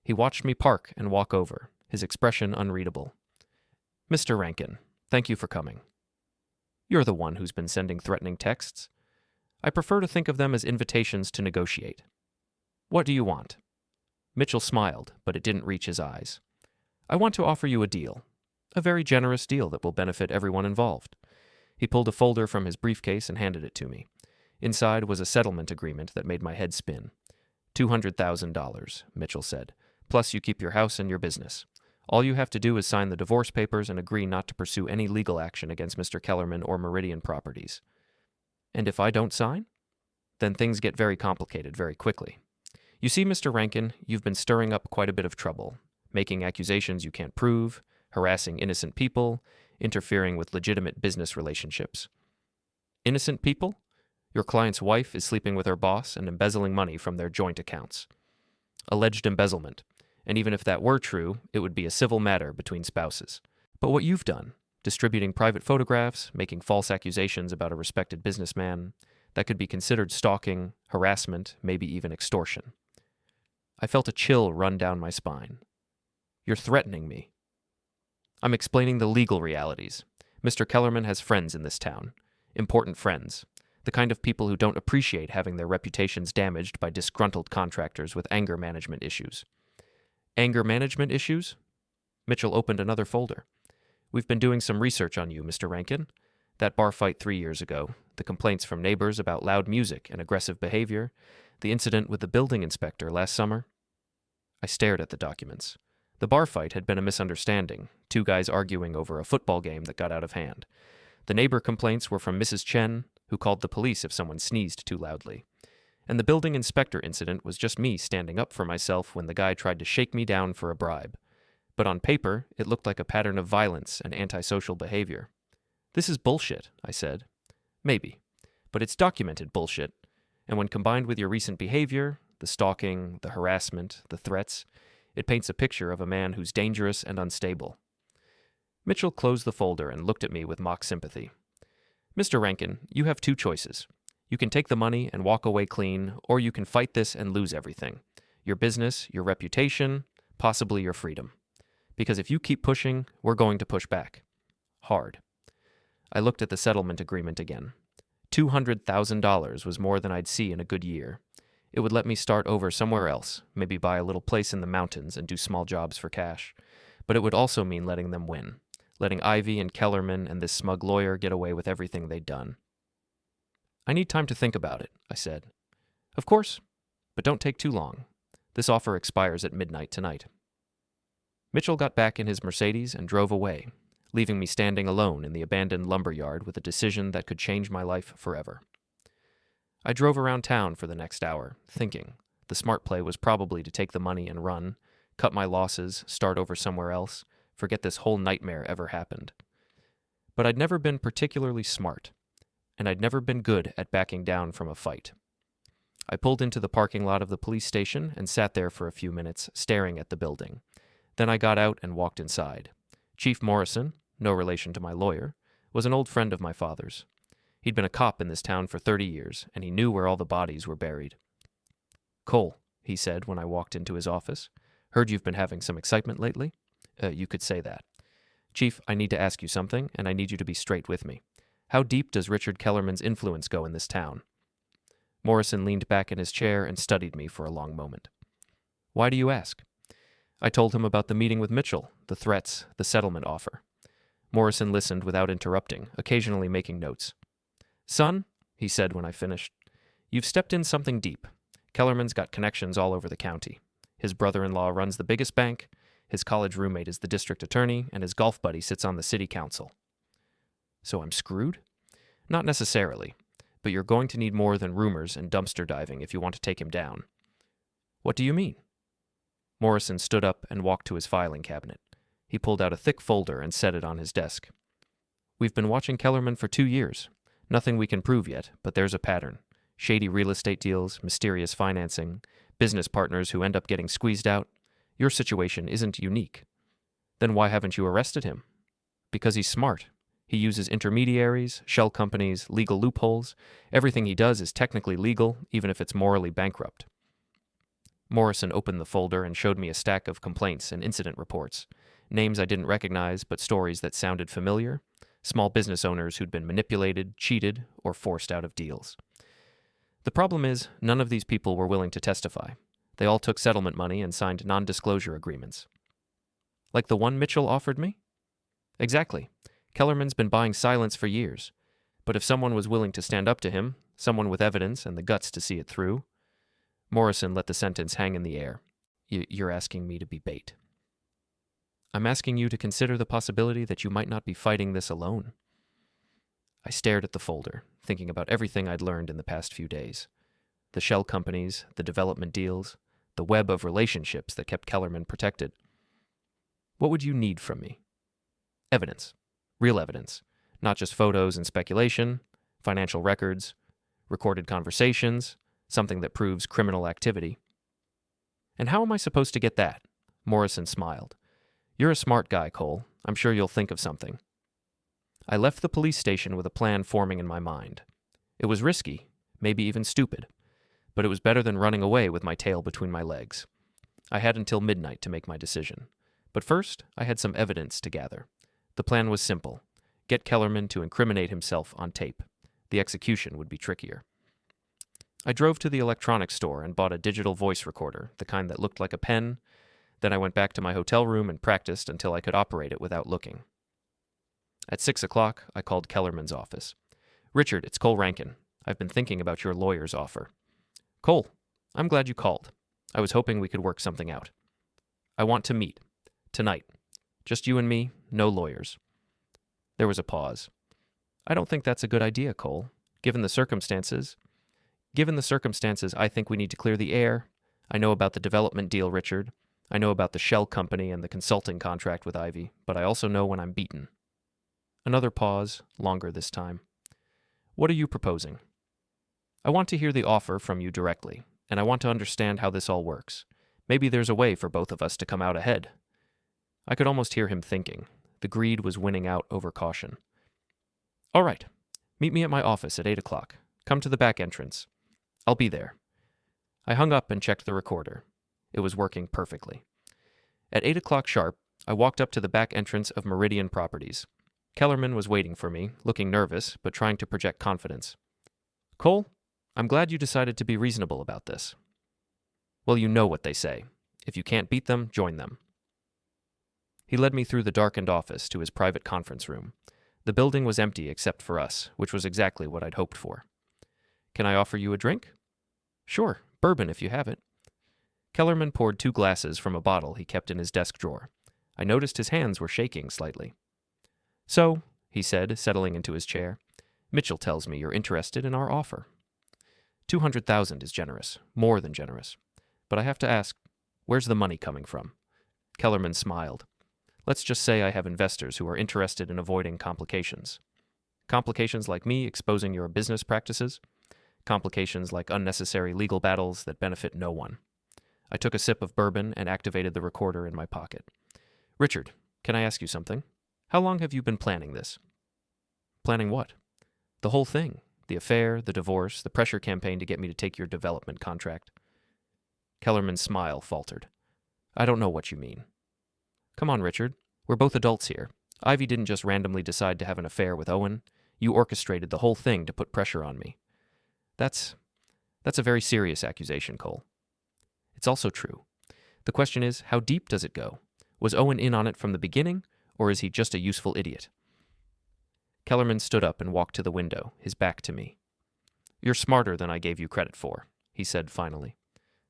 Speaker 1: He watched me park and walk over, his expression unreadable. "Mr. Rankin, thank you for coming. You're the one who's been sending threatening texts. I prefer to think of them as invitations to negotiate. What do you want?" Mitchell smiled, but it didn't reach his eyes. "I want to offer you a deal. A very generous deal that will benefit everyone involved." He pulled a folder from his briefcase and handed it to me. Inside was a settlement agreement that made my head spin. $200,000, Mitchell said. "Plus you keep your house and your business. All you have to do is sign the divorce papers and agree not to pursue any legal action against Mr. Kellerman or Meridian Properties." "And if I don't sign?" "Then things get very complicated very quickly. You see, Mr. Rankin, you've been stirring up quite a bit of trouble, making accusations you can't prove, harassing innocent people, interfering with legitimate business relationships." "Innocent people? Your client's wife is sleeping with her boss and embezzling money from their joint accounts." "Alleged embezzlement. And even if that were true, it would be a civil matter between spouses. But what you've done, distributing private photographs, making false accusations about a respected businessman, that could be considered stalking, harassment, maybe even extortion." I felt a chill run down my spine. "You're threatening me." "I'm explaining the legal realities. Mr. Kellerman has friends in this town. Important friends. The kind of people who don't appreciate having their reputations damaged by disgruntled contractors with anger management issues." "Anger management issues?" Mitchell opened another folder. "We've been doing some research on you, Mr. Rankin. That bar fight 3 years ago, the complaints from neighbors about loud music and aggressive behavior, the incident with the building inspector last summer." I stared at the documents. The bar fight had been a misunderstanding, 2 guys arguing over a football game that got out of hand. The neighbor complaints were from Mrs. Chen, who called the police if someone sneezed too loudly. And the building inspector incident was just me standing up for myself when the guy tried to shake me down for a bribe. But on paper, it looked like a pattern of violence and antisocial behavior. "This is bullshit," I said. "Maybe. But it's documented bullshit. And when combined with your recent behavior, the stalking, the harassment, the threats, it paints a picture of a man who's dangerous and unstable." Mitchell closed the folder and looked at me with mock sympathy. "Mr. Rankin, you have 2 choices. You can take the money and walk away clean, or you can fight this and lose everything. Your business, your reputation, possibly your freedom. Because if you keep pushing, we're going to push back. Hard." I looked at the settlement agreement again. $200,000 was more than I'd see in a good year. It would let me start over somewhere else, maybe buy a little place in the mountains and do small jobs for cash. But it would also mean letting them win. Letting Ivy and Kellerman and this smug lawyer get away with everything they'd done. "I need time to think about it," I said. "Of course, but don't take too long. This offer expires at midnight tonight." Mitchell got back in his Mercedes and drove away, leaving me standing alone in the abandoned lumber yard with a decision that could change my life forever. I drove around town for the next hour, thinking. The smart play was probably to take the money and run, cut my losses, start over somewhere else, forget this whole nightmare ever happened. But I'd never been particularly smart, and I'd never been good at backing down from a fight. I pulled into the parking lot of the police station and sat there for a few minutes, staring at the building. Then I got out and walked inside. Chief Morrison, no relation to my lawyer, was an old friend of my father's. He'd been a cop in this town for 30 years, and he knew where all the bodies were buried. "Cole," he said when I walked into his office, "heard you've been having some excitement lately?" You could say that. "Chief, I need to ask you something, and I need you to be straight with me. How deep does Richard Kellerman's influence go in this town?" Morrison leaned back in his chair and studied me for a long moment. "Why do you ask?" I told him about the meeting with Mitchell, the threats, the settlement offer. Morrison listened without interrupting, occasionally making notes. "Son," he said when I finished, "you've stepped in something deep. Kellerman's got connections all over the county. His brother-in-law runs the biggest bank, his college roommate is the district attorney, and his golf buddy sits on the city council." "So I'm screwed?" "Not necessarily, but you're going to need more than rumors and dumpster diving if you want to take him down." "What do you mean?" Morrison stood up and walked to his filing cabinet. He pulled out a thick folder and set it on his desk. "We've been watching Kellerman for 2 years. Nothing we can prove yet, but there's a pattern. Shady real estate deals, mysterious financing, business partners who end up getting squeezed out. Your situation isn't unique." "Then why haven't you arrested him?" Because he's smart. He uses intermediaries, shell companies, legal loopholes. Everything he does is technically legal, even if it's morally bankrupt. Morrison opened the folder and showed me a stack of complaints and incident reports. Names I didn't recognize, but stories that sounded familiar. Small business owners who'd been manipulated, cheated, or forced out of deals. The problem is, none of these people were willing to testify. They all took settlement money and signed non-disclosure agreements. Like the one Mitchell offered me? Exactly. Kellerman's been buying silence for years. But if someone was willing to stand up to him, someone with evidence and the guts to see it through... Morrison let the sentence hang in the air. You're asking me to be bait. I'm asking you to consider the possibility that you might not be fighting this alone. I stared at the folder, thinking about everything I'd learned in the past few days. The shell companies, the development deals, the web of relationships that kept Kellerman protected. What would you need from me? Evidence. Real evidence. Not just photos and speculation, financial records, recorded conversations, something that proves criminal activity. And how am I supposed to get that? Morrison smiled. You're a smart guy, Cole. I'm sure you'll think of something. I left the police station with a plan forming in my mind. It was risky, maybe even stupid, but it was better than running away with my tail between my legs. I had until midnight to make my decision. But first, I had some evidence to gather. The plan was simple. Get Kellerman to incriminate himself on tape. The execution would be trickier. I drove to the electronics store and bought a digital voice recorder, the kind that looked like a pen. Then I went back to my hotel room and practiced until I could operate it without looking. At 6 o'clock, I called Kellerman's office. Richard, it's Cole Rankin. I've been thinking about your lawyer's offer. Cole, I'm glad you called. I was hoping we could work something out. I want to meet. Tonight. Just you and me, no lawyers. There was a pause. I don't think that's a good idea, Cole. Given the circumstances, I think we need to clear the air. I know about the development deal, Richard. I know about the shell company and the consulting contract with Ivy, but I also know when I'm beaten. Another pause, longer this time. What are you proposing? I want to hear the offer from you directly, and I want to understand how this all works. Maybe there's a way for both of us to come out ahead. I could almost hear him thinking. The greed was winning out over caution. All right. Meet me at my office at 8 o'clock. Come to the back entrance. I'll be there. I hung up and checked the recorder. It was working perfectly. At 8 o'clock sharp, I walked up to the back entrance of Meridian Properties. Kellerman was waiting for me, looking nervous, but trying to project confidence. Cole, I'm glad you decided to be reasonable about this. Well, you know what they say. If you can't beat them, join them. He led me through the darkened office to his private conference room. The building was empty except for us, which was exactly what I'd hoped for. Can I offer you a drink? Sure, bourbon if you have it. Kellerman poured 2 glasses from a bottle he kept in his desk drawer. I noticed his hands were shaking slightly. So, he said, settling into his chair, Mitchell tells me you're interested in our offer. 200,000 is generous, more than generous. But I have to ask, where's the money coming from? Kellerman smiled. Let's just say I have investors who are interested in avoiding complications. Complications like me exposing your business practices. Complications like unnecessary legal battles that benefit no one. I took a sip of bourbon and activated the recorder in my pocket. Richard, can I ask you something? How long have you been planning this? Planning what? The whole thing. The affair, the divorce, the pressure campaign to get me to take your development contract. Kellerman's smile faltered. I don't know what you mean. Come on, Richard. We're both adults here. Ivy didn't just randomly decide to have an affair with Owen. You orchestrated the whole thing to put pressure on me. That's a very serious accusation, Cole. It's also true. The question is, how deep does it go? Was Owen in on it from the beginning, or is he just a useful idiot? Kellerman stood up and walked to the window, his back to me. You're smarter than I gave you credit for, he said finally.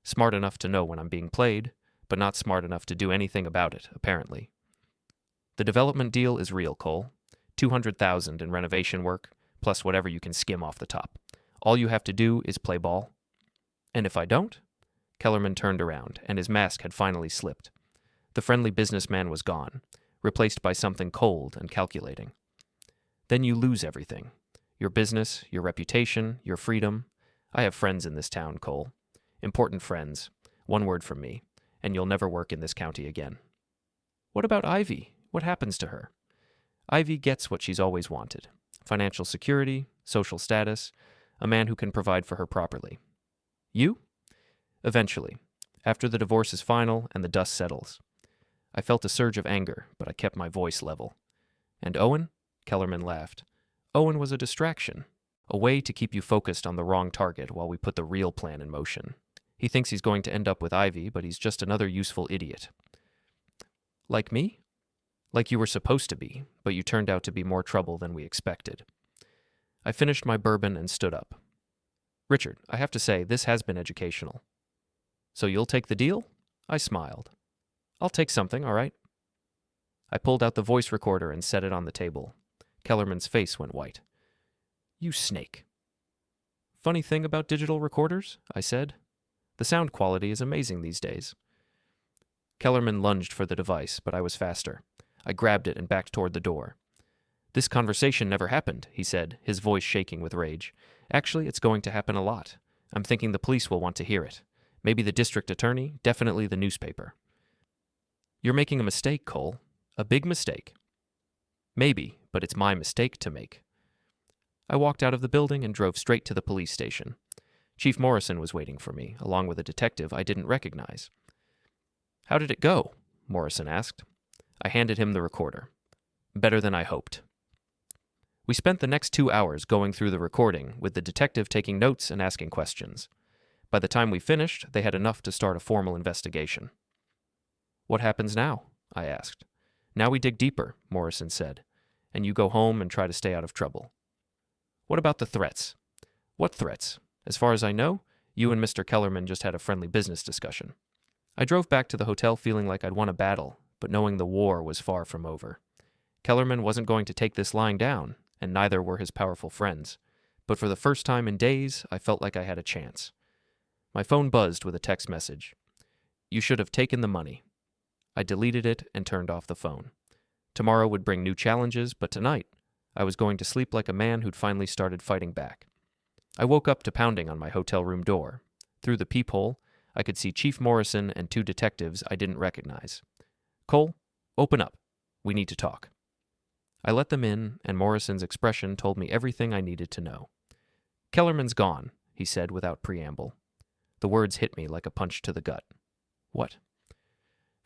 Speaker 1: Smart enough to know when I'm being played, but not smart enough to do anything about it, apparently. The development deal is real, Cole. 200,000 in renovation work, plus whatever you can skim off the top. All you have to do is play ball. And if I don't? Kellerman turned around, and his mask had finally slipped. The friendly businessman was gone, replaced by something cold and calculating. Then you lose everything. Your business, your reputation, your freedom. I have friends in this town, Cole. Important friends. One word from me, and you'll never work in this county again. What about Ivy? What happens to her? Ivy gets what she's always wanted: financial security, social status, a man who can provide for her properly. You? Eventually, after the divorce is final and the dust settles. I felt a surge of anger, but I kept my voice level. And Owen? Kellerman laughed. Owen was a distraction, a way to keep you focused on the wrong target while we put the real plan in motion. He thinks he's going to end up with Ivy, but he's just another useful idiot. Like me? Like you were supposed to be, but you turned out to be more trouble than we expected. I finished my bourbon and stood up. Richard, I have to say, this has been educational. So you'll take the deal? I smiled. I'll take something, all right? I pulled out the voice recorder and set it on the table. Kellerman's face went white. You snake. Funny thing about digital recorders, I said. The sound quality is amazing these days. Kellerman lunged for the device, but I was faster. I grabbed it and backed toward the door. This conversation never happened, he said, his voice shaking with rage. Actually, it's going to happen a lot. I'm thinking the police will want to hear it. Maybe the district attorney, definitely the newspaper. You're making a mistake, Cole. A big mistake. Maybe, but it's my mistake to make. I walked out of the building and drove straight to the police station. Chief Morrison was waiting for me, along with a detective I didn't recognize. How did it go? Morrison asked. I handed him the recorder. Better than I hoped. We spent the next 2 hours going through the recording, with the detective taking notes and asking questions. By the time we finished, they had enough to start a formal investigation. What happens now? I asked. Now we dig deeper, Morrison said, and you go home and try to stay out of trouble. What about the threats? What threats? As far as I know, you and Mr. Kellerman just had a friendly business discussion. I drove back to the hotel feeling like I'd won a battle, but knowing the war was far from over. Kellerman wasn't going to take this lying down, and neither were his powerful friends. But for the first time in days, I felt like I had a chance. My phone buzzed with a text message. You should have taken the money. I deleted it and turned off the phone. Tomorrow would bring new challenges, but tonight, I was going to sleep like a man who'd finally started fighting back. I woke up to pounding on my hotel room door. Through the peephole, I could see Chief Morrison and 2 detectives I didn't recognize. Cole, open up. We need to talk. I let them in, and Morrison's expression told me everything I needed to know. Kellerman's gone, he said without preamble. The words hit me like a punch to the gut. What?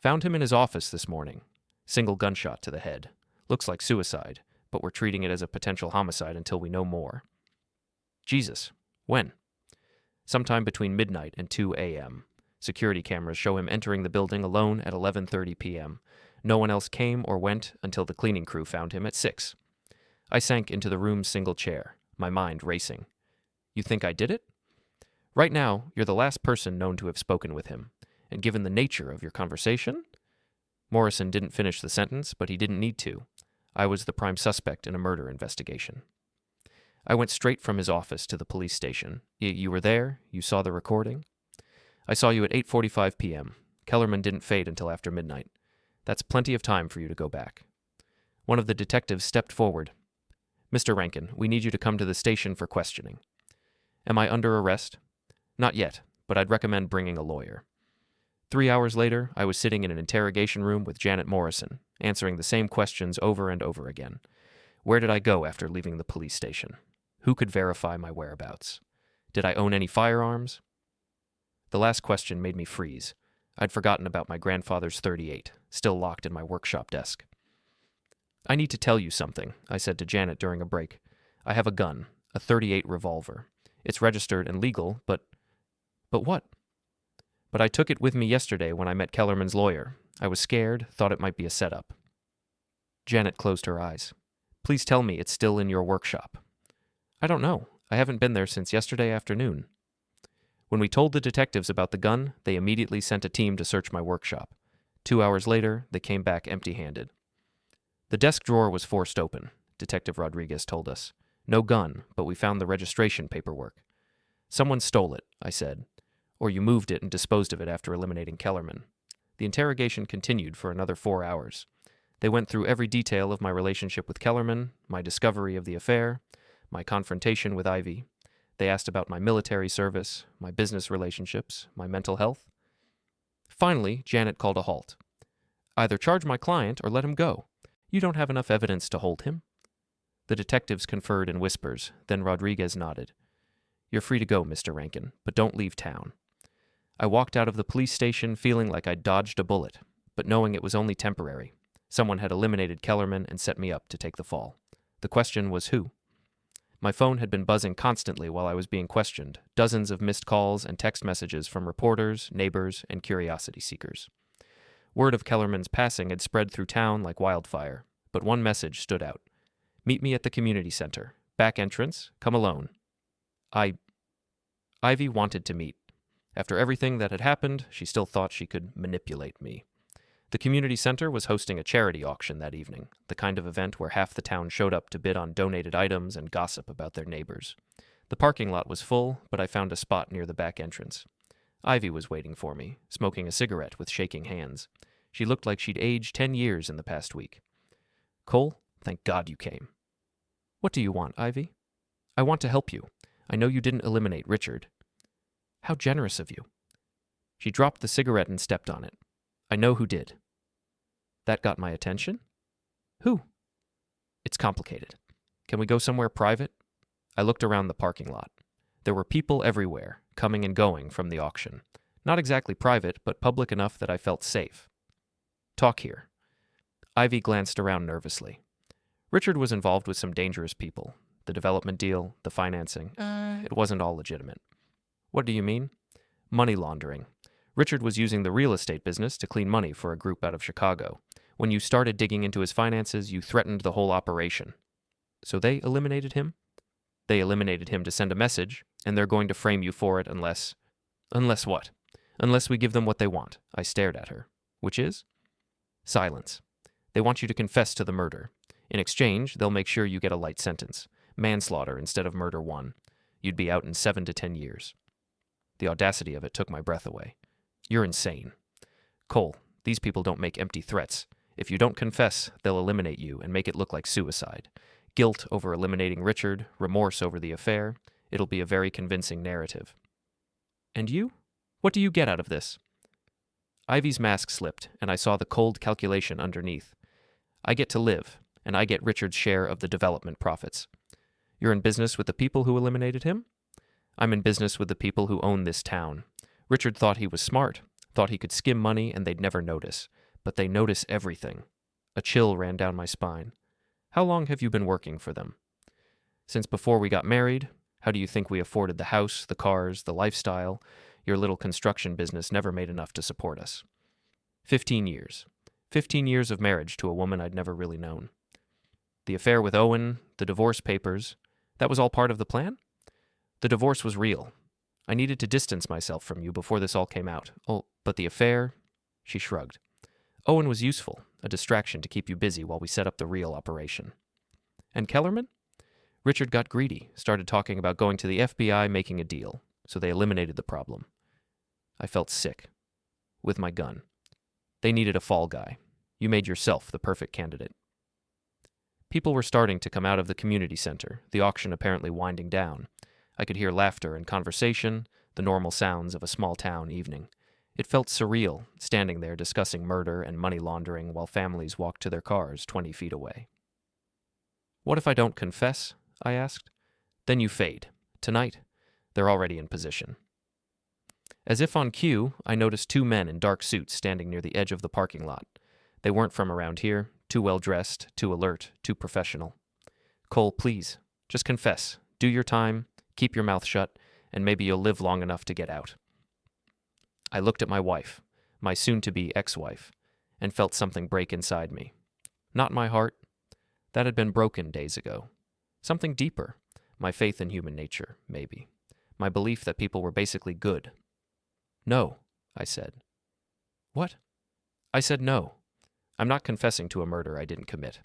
Speaker 1: Found him in his office this morning. Single gunshot to the head. Looks like suicide, but we're treating it as a potential homicide until we know more. Jesus. When? Sometime between midnight and 2 a.m. Security cameras show him entering the building alone at 11:30 p.m. No one else came or went until the cleaning crew found him at 6. I sank into the room's single chair, my mind racing. You think I did it? Right now, you're the last person known to have spoken with him, and given the nature of your conversation... Morrison didn't finish the sentence, but he didn't need to. I was the prime suspect in a murder investigation. I went straight from his office to the police station. You were there? You saw the recording? I saw you at 8:45 p.m. Kellerman didn't fade until after midnight. That's plenty of time for you to go back. One of the detectives stepped forward. Mr. Rankin, we need you to come to the station for questioning. Am I under arrest? Not yet, but I'd recommend bringing a lawyer. 3 hours later, I was sitting in an interrogation room with Janet Morrison, answering the same questions over and over again. Where did I go after leaving the police station? Who could verify my whereabouts? Did I own any firearms? The last question made me freeze. I'd forgotten about my grandfather's .38, still locked in my workshop desk. I need to tell you something, I said to Janet during a break. I have a gun, a .38 revolver. It's registered and legal, but... But what? But I took it with me yesterday when I met Kellerman's lawyer. I was scared, thought it might be a setup. Janet closed her eyes. Please tell me it's still in your workshop. I don't know. I haven't been there since yesterday afternoon. When we told the detectives about the gun, they immediately sent a team to search my workshop. 2 hours later, they came back empty-handed. The desk drawer was forced open, Detective Rodriguez told us. No gun, but we found the registration paperwork. Someone stole it, I said. Or you moved it and disposed of it after eliminating Kellerman. The interrogation continued for another 4 hours. They went through every detail of my relationship with Kellerman, my discovery of the affair, my confrontation with Ivy. They asked about my military service, my business relationships, my mental health. Finally, Janet called a halt. Either charge my client or let him go. You don't have enough evidence to hold him. The detectives conferred in whispers, then Rodriguez nodded. You're free to go, Mr. Rankin, but don't leave town. I walked out of the police station feeling like I'd dodged a bullet, but knowing it was only temporary. Someone had eliminated Kellerman and set me up to take the fall. The question was who? My phone had been buzzing constantly while I was being questioned, dozens of missed calls and text messages from reporters, neighbors, and curiosity seekers. Word of Kellerman's passing had spread through town like wildfire, but one message stood out. Meet me at the community center. Back entrance. Come alone. Ivy wanted to meet. After everything that had happened, she still thought she could manipulate me. The community center was hosting a charity auction that evening, the kind of event where half the town showed up to bid on donated items and gossip about their neighbors. The parking lot was full, but I found a spot near the back entrance. Ivy was waiting for me, smoking a cigarette with shaking hands. She looked like she'd aged 10 years in the past week. Cole, thank God you came. What do you want, Ivy? I want to help you. I know you didn't eliminate Richard. How generous of you. She dropped the cigarette and stepped on it. I know who did. That got my attention? Who? It's complicated. Can we go somewhere private? I looked around the parking lot. There were people everywhere, coming and going from the auction. Not exactly private, but public enough that I felt safe. Talk here. Ivy glanced around nervously. Richard was involved with some dangerous people. The development deal, the financing. It wasn't all legitimate. What do you mean? Money laundering. Richard was using the real estate business to clean money for a group out of Chicago. When you started digging into his finances, you threatened the whole operation. So they eliminated him? They eliminated him to send a message, and they're going to frame you for it unless... Unless what? Unless we give them what they want. I stared at her. Which is? Silence. They want you to confess to the murder. In exchange, they'll make sure you get a light sentence. Manslaughter instead of murder 1. You'd be out in 7 to 10 years. The audacity of it took my breath away. You're insane. Cole, these people don't make empty threats. If you don't confess, they'll eliminate you and make it look like suicide. Guilt over eliminating Richard, remorse over the affair. It'll be a very convincing narrative. And you? What do you get out of this? Ivy's mask slipped, and I saw the cold calculation underneath. I get to live, and I get Richard's share of the development profits. You're in business with the people who eliminated him? I'm in business with the people who own this town. Richard thought he was smart, thought he could skim money and they'd never notice. But they notice everything. A chill ran down my spine. How long have you been working for them? Since before we got married. How do you think we afforded the house, the cars, the lifestyle? Your little construction business never made enough to support us. 15 years. 15 years of marriage to a woman I'd never really known. The affair with Owen, the divorce papers, that was all part of the plan? The divorce was real. I needed to distance myself from you before this all came out. Oh, but the affair? She shrugged. Owen was useful, a distraction to keep you busy while we set up the real operation. And Kellerman? Richard got greedy, started talking about going to the FBI, making a deal, so they eliminated the problem. I felt sick. With my gun. They needed a fall guy. You made yourself the perfect candidate. People were starting to come out of the community center, the auction apparently winding down. I could hear laughter and conversation, the normal sounds of a small-town evening. It felt surreal, standing there discussing murder and money laundering while families walked to their cars 20 feet away. What if I don't confess? I asked. Then you fade. Tonight, they're already in position. As if on cue, I noticed 2 men in dark suits standing near the edge of the parking lot. They weren't from around here, too well-dressed, too alert, too professional. Cole, please, just confess. Do your time. Keep your mouth shut, and maybe you'll live long enough to get out. I looked at my wife, my soon-to-be ex-wife, and felt something break inside me. Not my heart. That had been broken days ago. Something deeper. My faith in human nature, maybe. My belief that people were basically good. No, I said. What? I said no. I'm not confessing to a murder I didn't commit.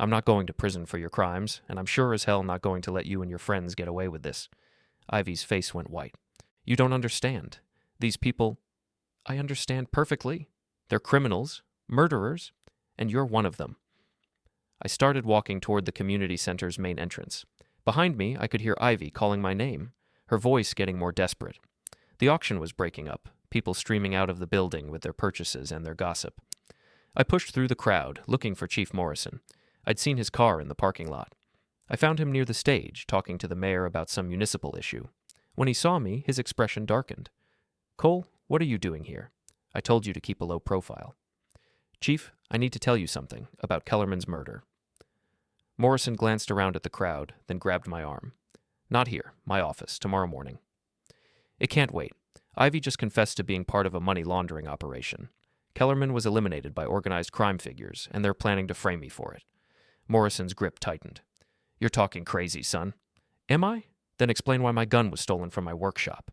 Speaker 1: I'm not going to prison for your crimes, and I'm sure as hell not going to let you and your friends get away with this. Ivy's face went white. You don't understand. These people... I understand perfectly. They're criminals, murderers, and you're one of them. I started walking toward the community center's main entrance. Behind me, I could hear Ivy calling my name, her voice getting more desperate. The auction was breaking up, people streaming out of the building with their purchases and their gossip. I pushed through the crowd, looking for Chief Morrison. I'd seen his car in the parking lot. I found him near the stage, talking to the mayor about some municipal issue. When he saw me, his expression darkened. "Cole, what are you doing here? I told you to keep a low profile." "Chief, I need to tell you something about Kellerman's murder." Morrison glanced around at the crowd, then grabbed my arm. "Not here, my office, tomorrow morning." "It can't wait. Ivy just confessed to being part of a money laundering operation. Kellerman was eliminated by organized crime figures, and they're planning to frame me for it." Morrison's grip tightened. "You're talking crazy, son." "Am I? Then explain why my gun was stolen from my workshop.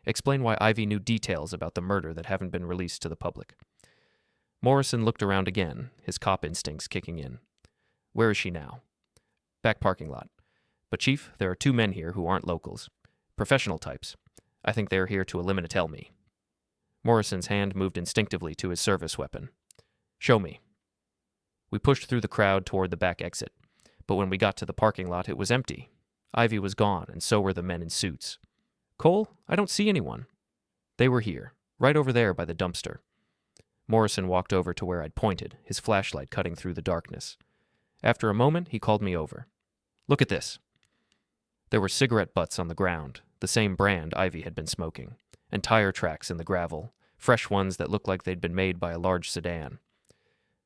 Speaker 1: Explain why Ivy knew details about the murder that haven't been released to the public." Morrison looked around again, his cop instincts kicking in. "Where is she now?" "Back parking lot. But Chief, there are 2 men here who aren't locals. Professional types. I think they're here to eliminate me." Morrison's hand moved instinctively to his service weapon. "Show me." We pushed through the crowd toward the back exit, but when we got to the parking lot, it was empty. Ivy was gone, and so were the men in suits. "Cole, I don't see anyone." "They were here, right over there by the dumpster." Morrison walked over to where I'd pointed, his flashlight cutting through the darkness. After a moment, he called me over. "Look at this." There were cigarette butts on the ground, the same brand Ivy had been smoking, and tire tracks in the gravel, fresh ones that looked like they'd been made by a large sedan.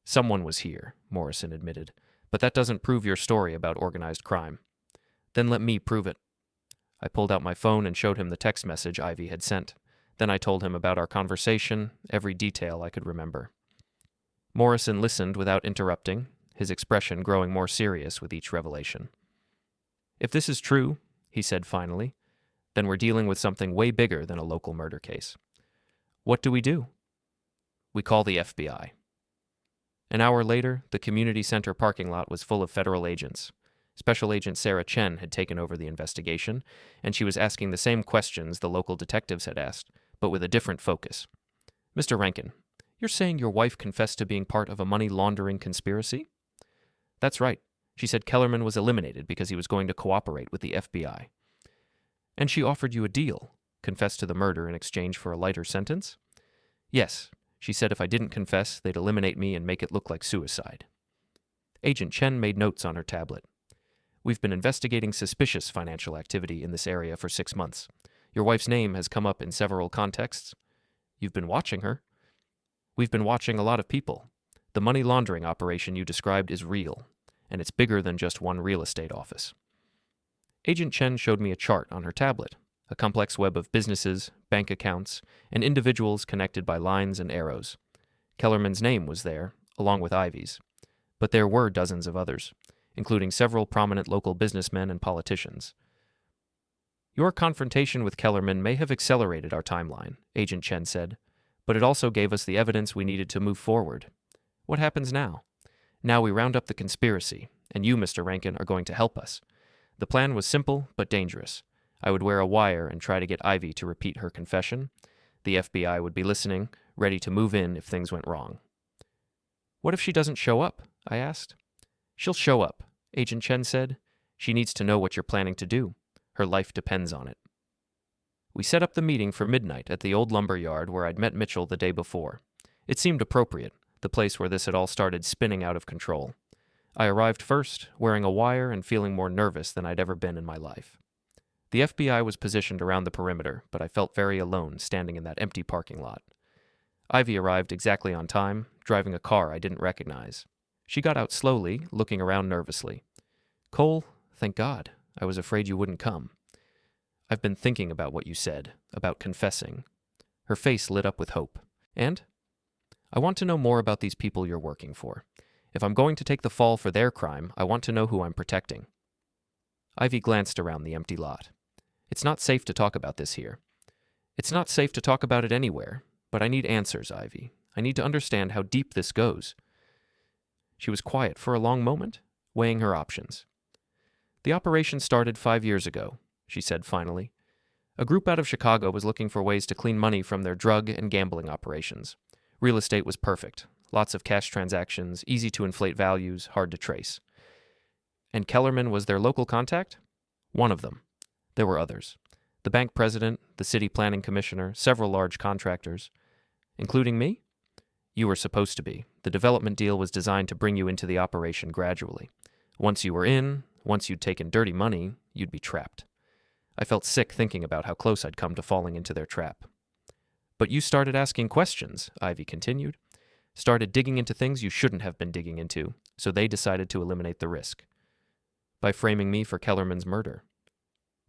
Speaker 1: "Someone was here," Morrison admitted, "but that doesn't prove your story about organized crime." "Then let me prove it." I pulled out my phone and showed him the text message Ivy had sent. Then I told him about our conversation, every detail I could remember. Morrison listened without interrupting, his expression growing more serious with each revelation. "If this is true," he said finally, "then we're dealing with something way bigger than a local murder case." "What do we do?" "We call the FBI." An hour later, the community center parking lot was full of federal agents. Special Agent Sarah Chen had taken over the investigation, and she was asking the same questions the local detectives had asked, but with a different focus. "Mr. Rankin, you're saying your wife confessed to being part of a money laundering conspiracy?" "That's right. She said Kellerman was eliminated because he was going to cooperate with the FBI." "And she offered you a deal, confess to the murder in exchange for a lighter sentence?" "Yes. She said if I didn't confess, they'd eliminate me and make it look like suicide." Agent Chen made notes on her tablet. "We've been investigating suspicious financial activity in this area for 6 months. Your wife's name has come up in several contexts." "You've been watching her?" "We've been watching a lot of people. The money laundering operation you described is real, and it's bigger than just one real estate office." Agent Chen showed me a chart on her tablet, a complex web of businesses, bank accounts, and individuals connected by lines and arrows. Kellerman's name was there, along with Ivy's. But there were dozens of others, including several prominent local businessmen and politicians. "Your confrontation with Kellerman may have accelerated our timeline," Agent Chen said, "but it also gave us the evidence we needed to move forward. What happens now? Now we round up the conspiracy, and you, Mr. Rankin, are going to help us. The plan was simple but dangerous. I would wear a wire and try to get Ivy to repeat her confession. The FBI would be listening, ready to move in if things went wrong." "What if she doesn't show up?" I asked. "She'll show up," Agent Chen said. "She needs to know what you're planning to do. Her life depends on it." We set up the meeting for midnight at the old lumber yard where I'd met Mitchell the day before. It seemed appropriate, the place where this had all started spinning out of control. I arrived first, wearing a wire and feeling more nervous than I'd ever been in my life. The FBI was positioned around the perimeter, but I felt very alone standing in that empty parking lot. Ivy arrived exactly on time, driving a car I didn't recognize. She got out slowly, looking around nervously. "Cole, thank God. I was afraid you wouldn't come. I've been thinking about what you said, about confessing." Her face lit up with hope. "And? I want to know more about these people you're working for. If I'm going to take the fall for their crime, I want to know who I'm protecting." Ivy glanced around the empty lot. "It's not safe to talk about this here." "It's not safe to talk about it anywhere, but I need answers, Ivy. I need to understand how deep this goes." She was quiet for a long moment, weighing her options. "The operation started 5 years ago," she said finally. "A group out of Chicago was looking for ways to clean money from their drug and gambling operations. Real estate was perfect. Lots of cash transactions, easy to inflate values, hard to trace. And Kellerman was their local contact? One of them. There were others. The bank president, the city planning commissioner, several large contractors. Including me? You were supposed to be. The development deal was designed to bring you into the operation gradually. Once you were in, once you'd taken dirty money, you'd be trapped. I felt sick thinking about how close I'd come to falling into their trap. But you started asking questions, Ivy continued. Started digging into things you shouldn't have been digging into, so they decided to eliminate the risk. By framing me for Kellerman's murder.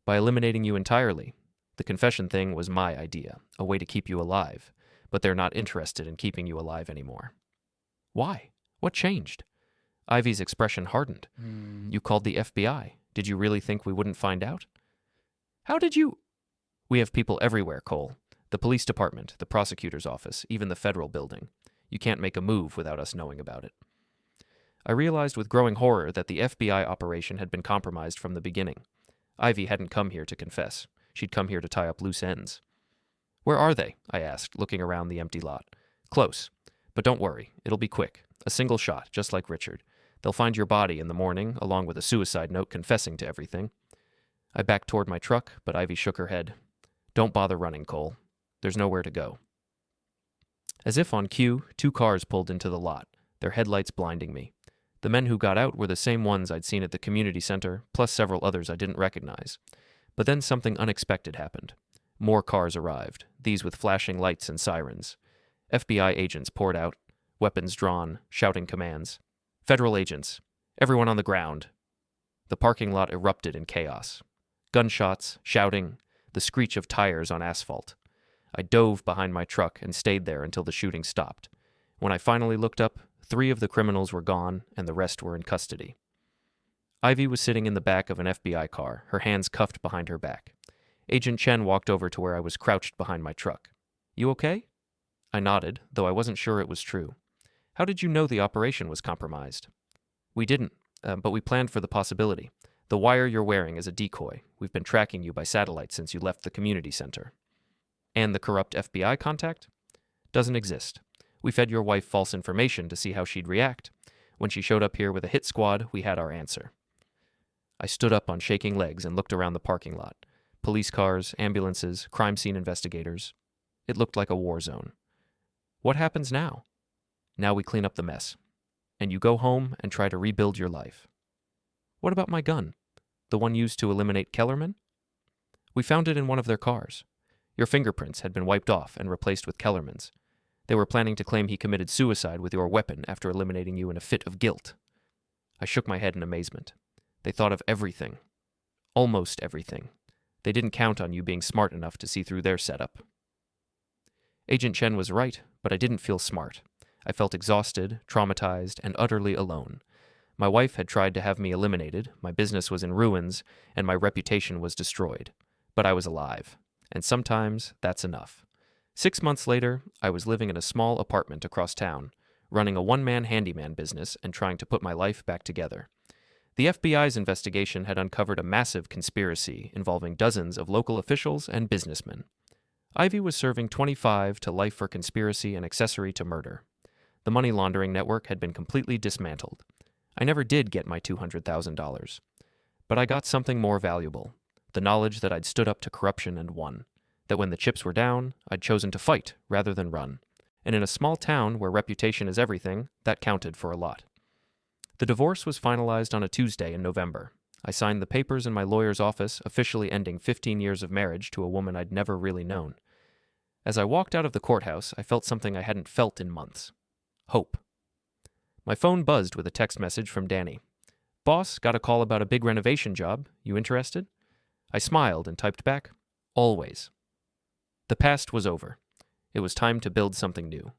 Speaker 1: By eliminating you entirely. The confession thing was my idea, a way to keep you alive, but they're not interested in keeping you alive anymore. Why? What changed? Ivy's expression hardened. You called the FBI. Did you really think we wouldn't find out? How did you? We have people everywhere, Cole. The police department, the prosecutor's office, even the federal building. You can't make a move without us knowing about it. I realized with growing horror that the FBI operation had been compromised from the beginning. Ivy hadn't come here to confess. She'd come here to tie up loose ends. Where are they? I asked, looking around the empty lot. Close. But don't worry, it'll be quick. A single shot, just like Richard. They'll find your body in the morning, along with a suicide note confessing to everything. I backed toward my truck, but Ivy shook her head. Don't bother running, Cole. There's nowhere to go. As if on cue, 2 cars pulled into the lot, their headlights blinding me. The men who got out were the same ones I'd seen at the community center, plus several others I didn't recognize. But then something unexpected happened. More cars arrived, these with flashing lights and sirens. FBI agents poured out, weapons drawn, shouting commands. Federal agents. Everyone on the ground. The parking lot erupted in chaos. Gunshots, shouting, the screech of tires on asphalt. I dove behind my truck and stayed there until the shooting stopped. When I finally looked up, 3 of the criminals were gone and the rest were in custody. Ivy was sitting in the back of an FBI car, her hands cuffed behind her back. Agent Chen walked over to where I was crouched behind my truck. You okay? I nodded, though I wasn't sure it was true. How did you know the operation was compromised? We didn't, but we planned for the possibility. The wire you're wearing is a decoy. We've been tracking you by satellite since you left the community center. And the corrupt FBI contact? Doesn't exist. We fed your wife false information to see how she'd react. When she showed up here with a hit squad, we had our answer. I stood up on shaking legs and looked around the parking lot. Police cars, ambulances, crime scene investigators. It looked like a war zone. What happens now? Now we clean up the mess. And you go home and try to rebuild your life. What about my gun? The one used to eliminate Kellerman? We found it in one of their cars. Your fingerprints had been wiped off and replaced with Kellerman's. They were planning to claim he committed suicide with your weapon after eliminating you in a fit of guilt. I shook my head in amazement. They thought of everything. Almost everything. They didn't count on you being smart enough to see through their setup. Agent Chen was right, but I didn't feel smart. I felt exhausted, traumatized, and utterly alone. My wife had tried to have me eliminated, my business was in ruins, and my reputation was destroyed. But I was alive. And sometimes that's enough. 6 months later, I was living in a small apartment across town, running a one-man handyman business and trying to put my life back together. The FBI's investigation had uncovered a massive conspiracy involving dozens of local officials and businessmen. Ivy was serving 25 to life for conspiracy and accessory to murder. The money laundering network had been completely dismantled. I never did get my $200,000. But I got something more valuable, the knowledge that I'd stood up to corruption and won, that when the chips were down, I'd chosen to fight rather than run. And in a small town where reputation is everything, that counted for a lot. The divorce was finalized on a Tuesday in November. I signed the papers in my lawyer's office, officially ending 15 years of marriage to a woman I'd never really known. As I walked out of the courthouse, I felt something I hadn't felt in months. Hope. My phone buzzed with a text message from Danny. Boss, got a call about a big renovation job. You interested? I smiled and typed back, always. The past was over. It was time to build something new.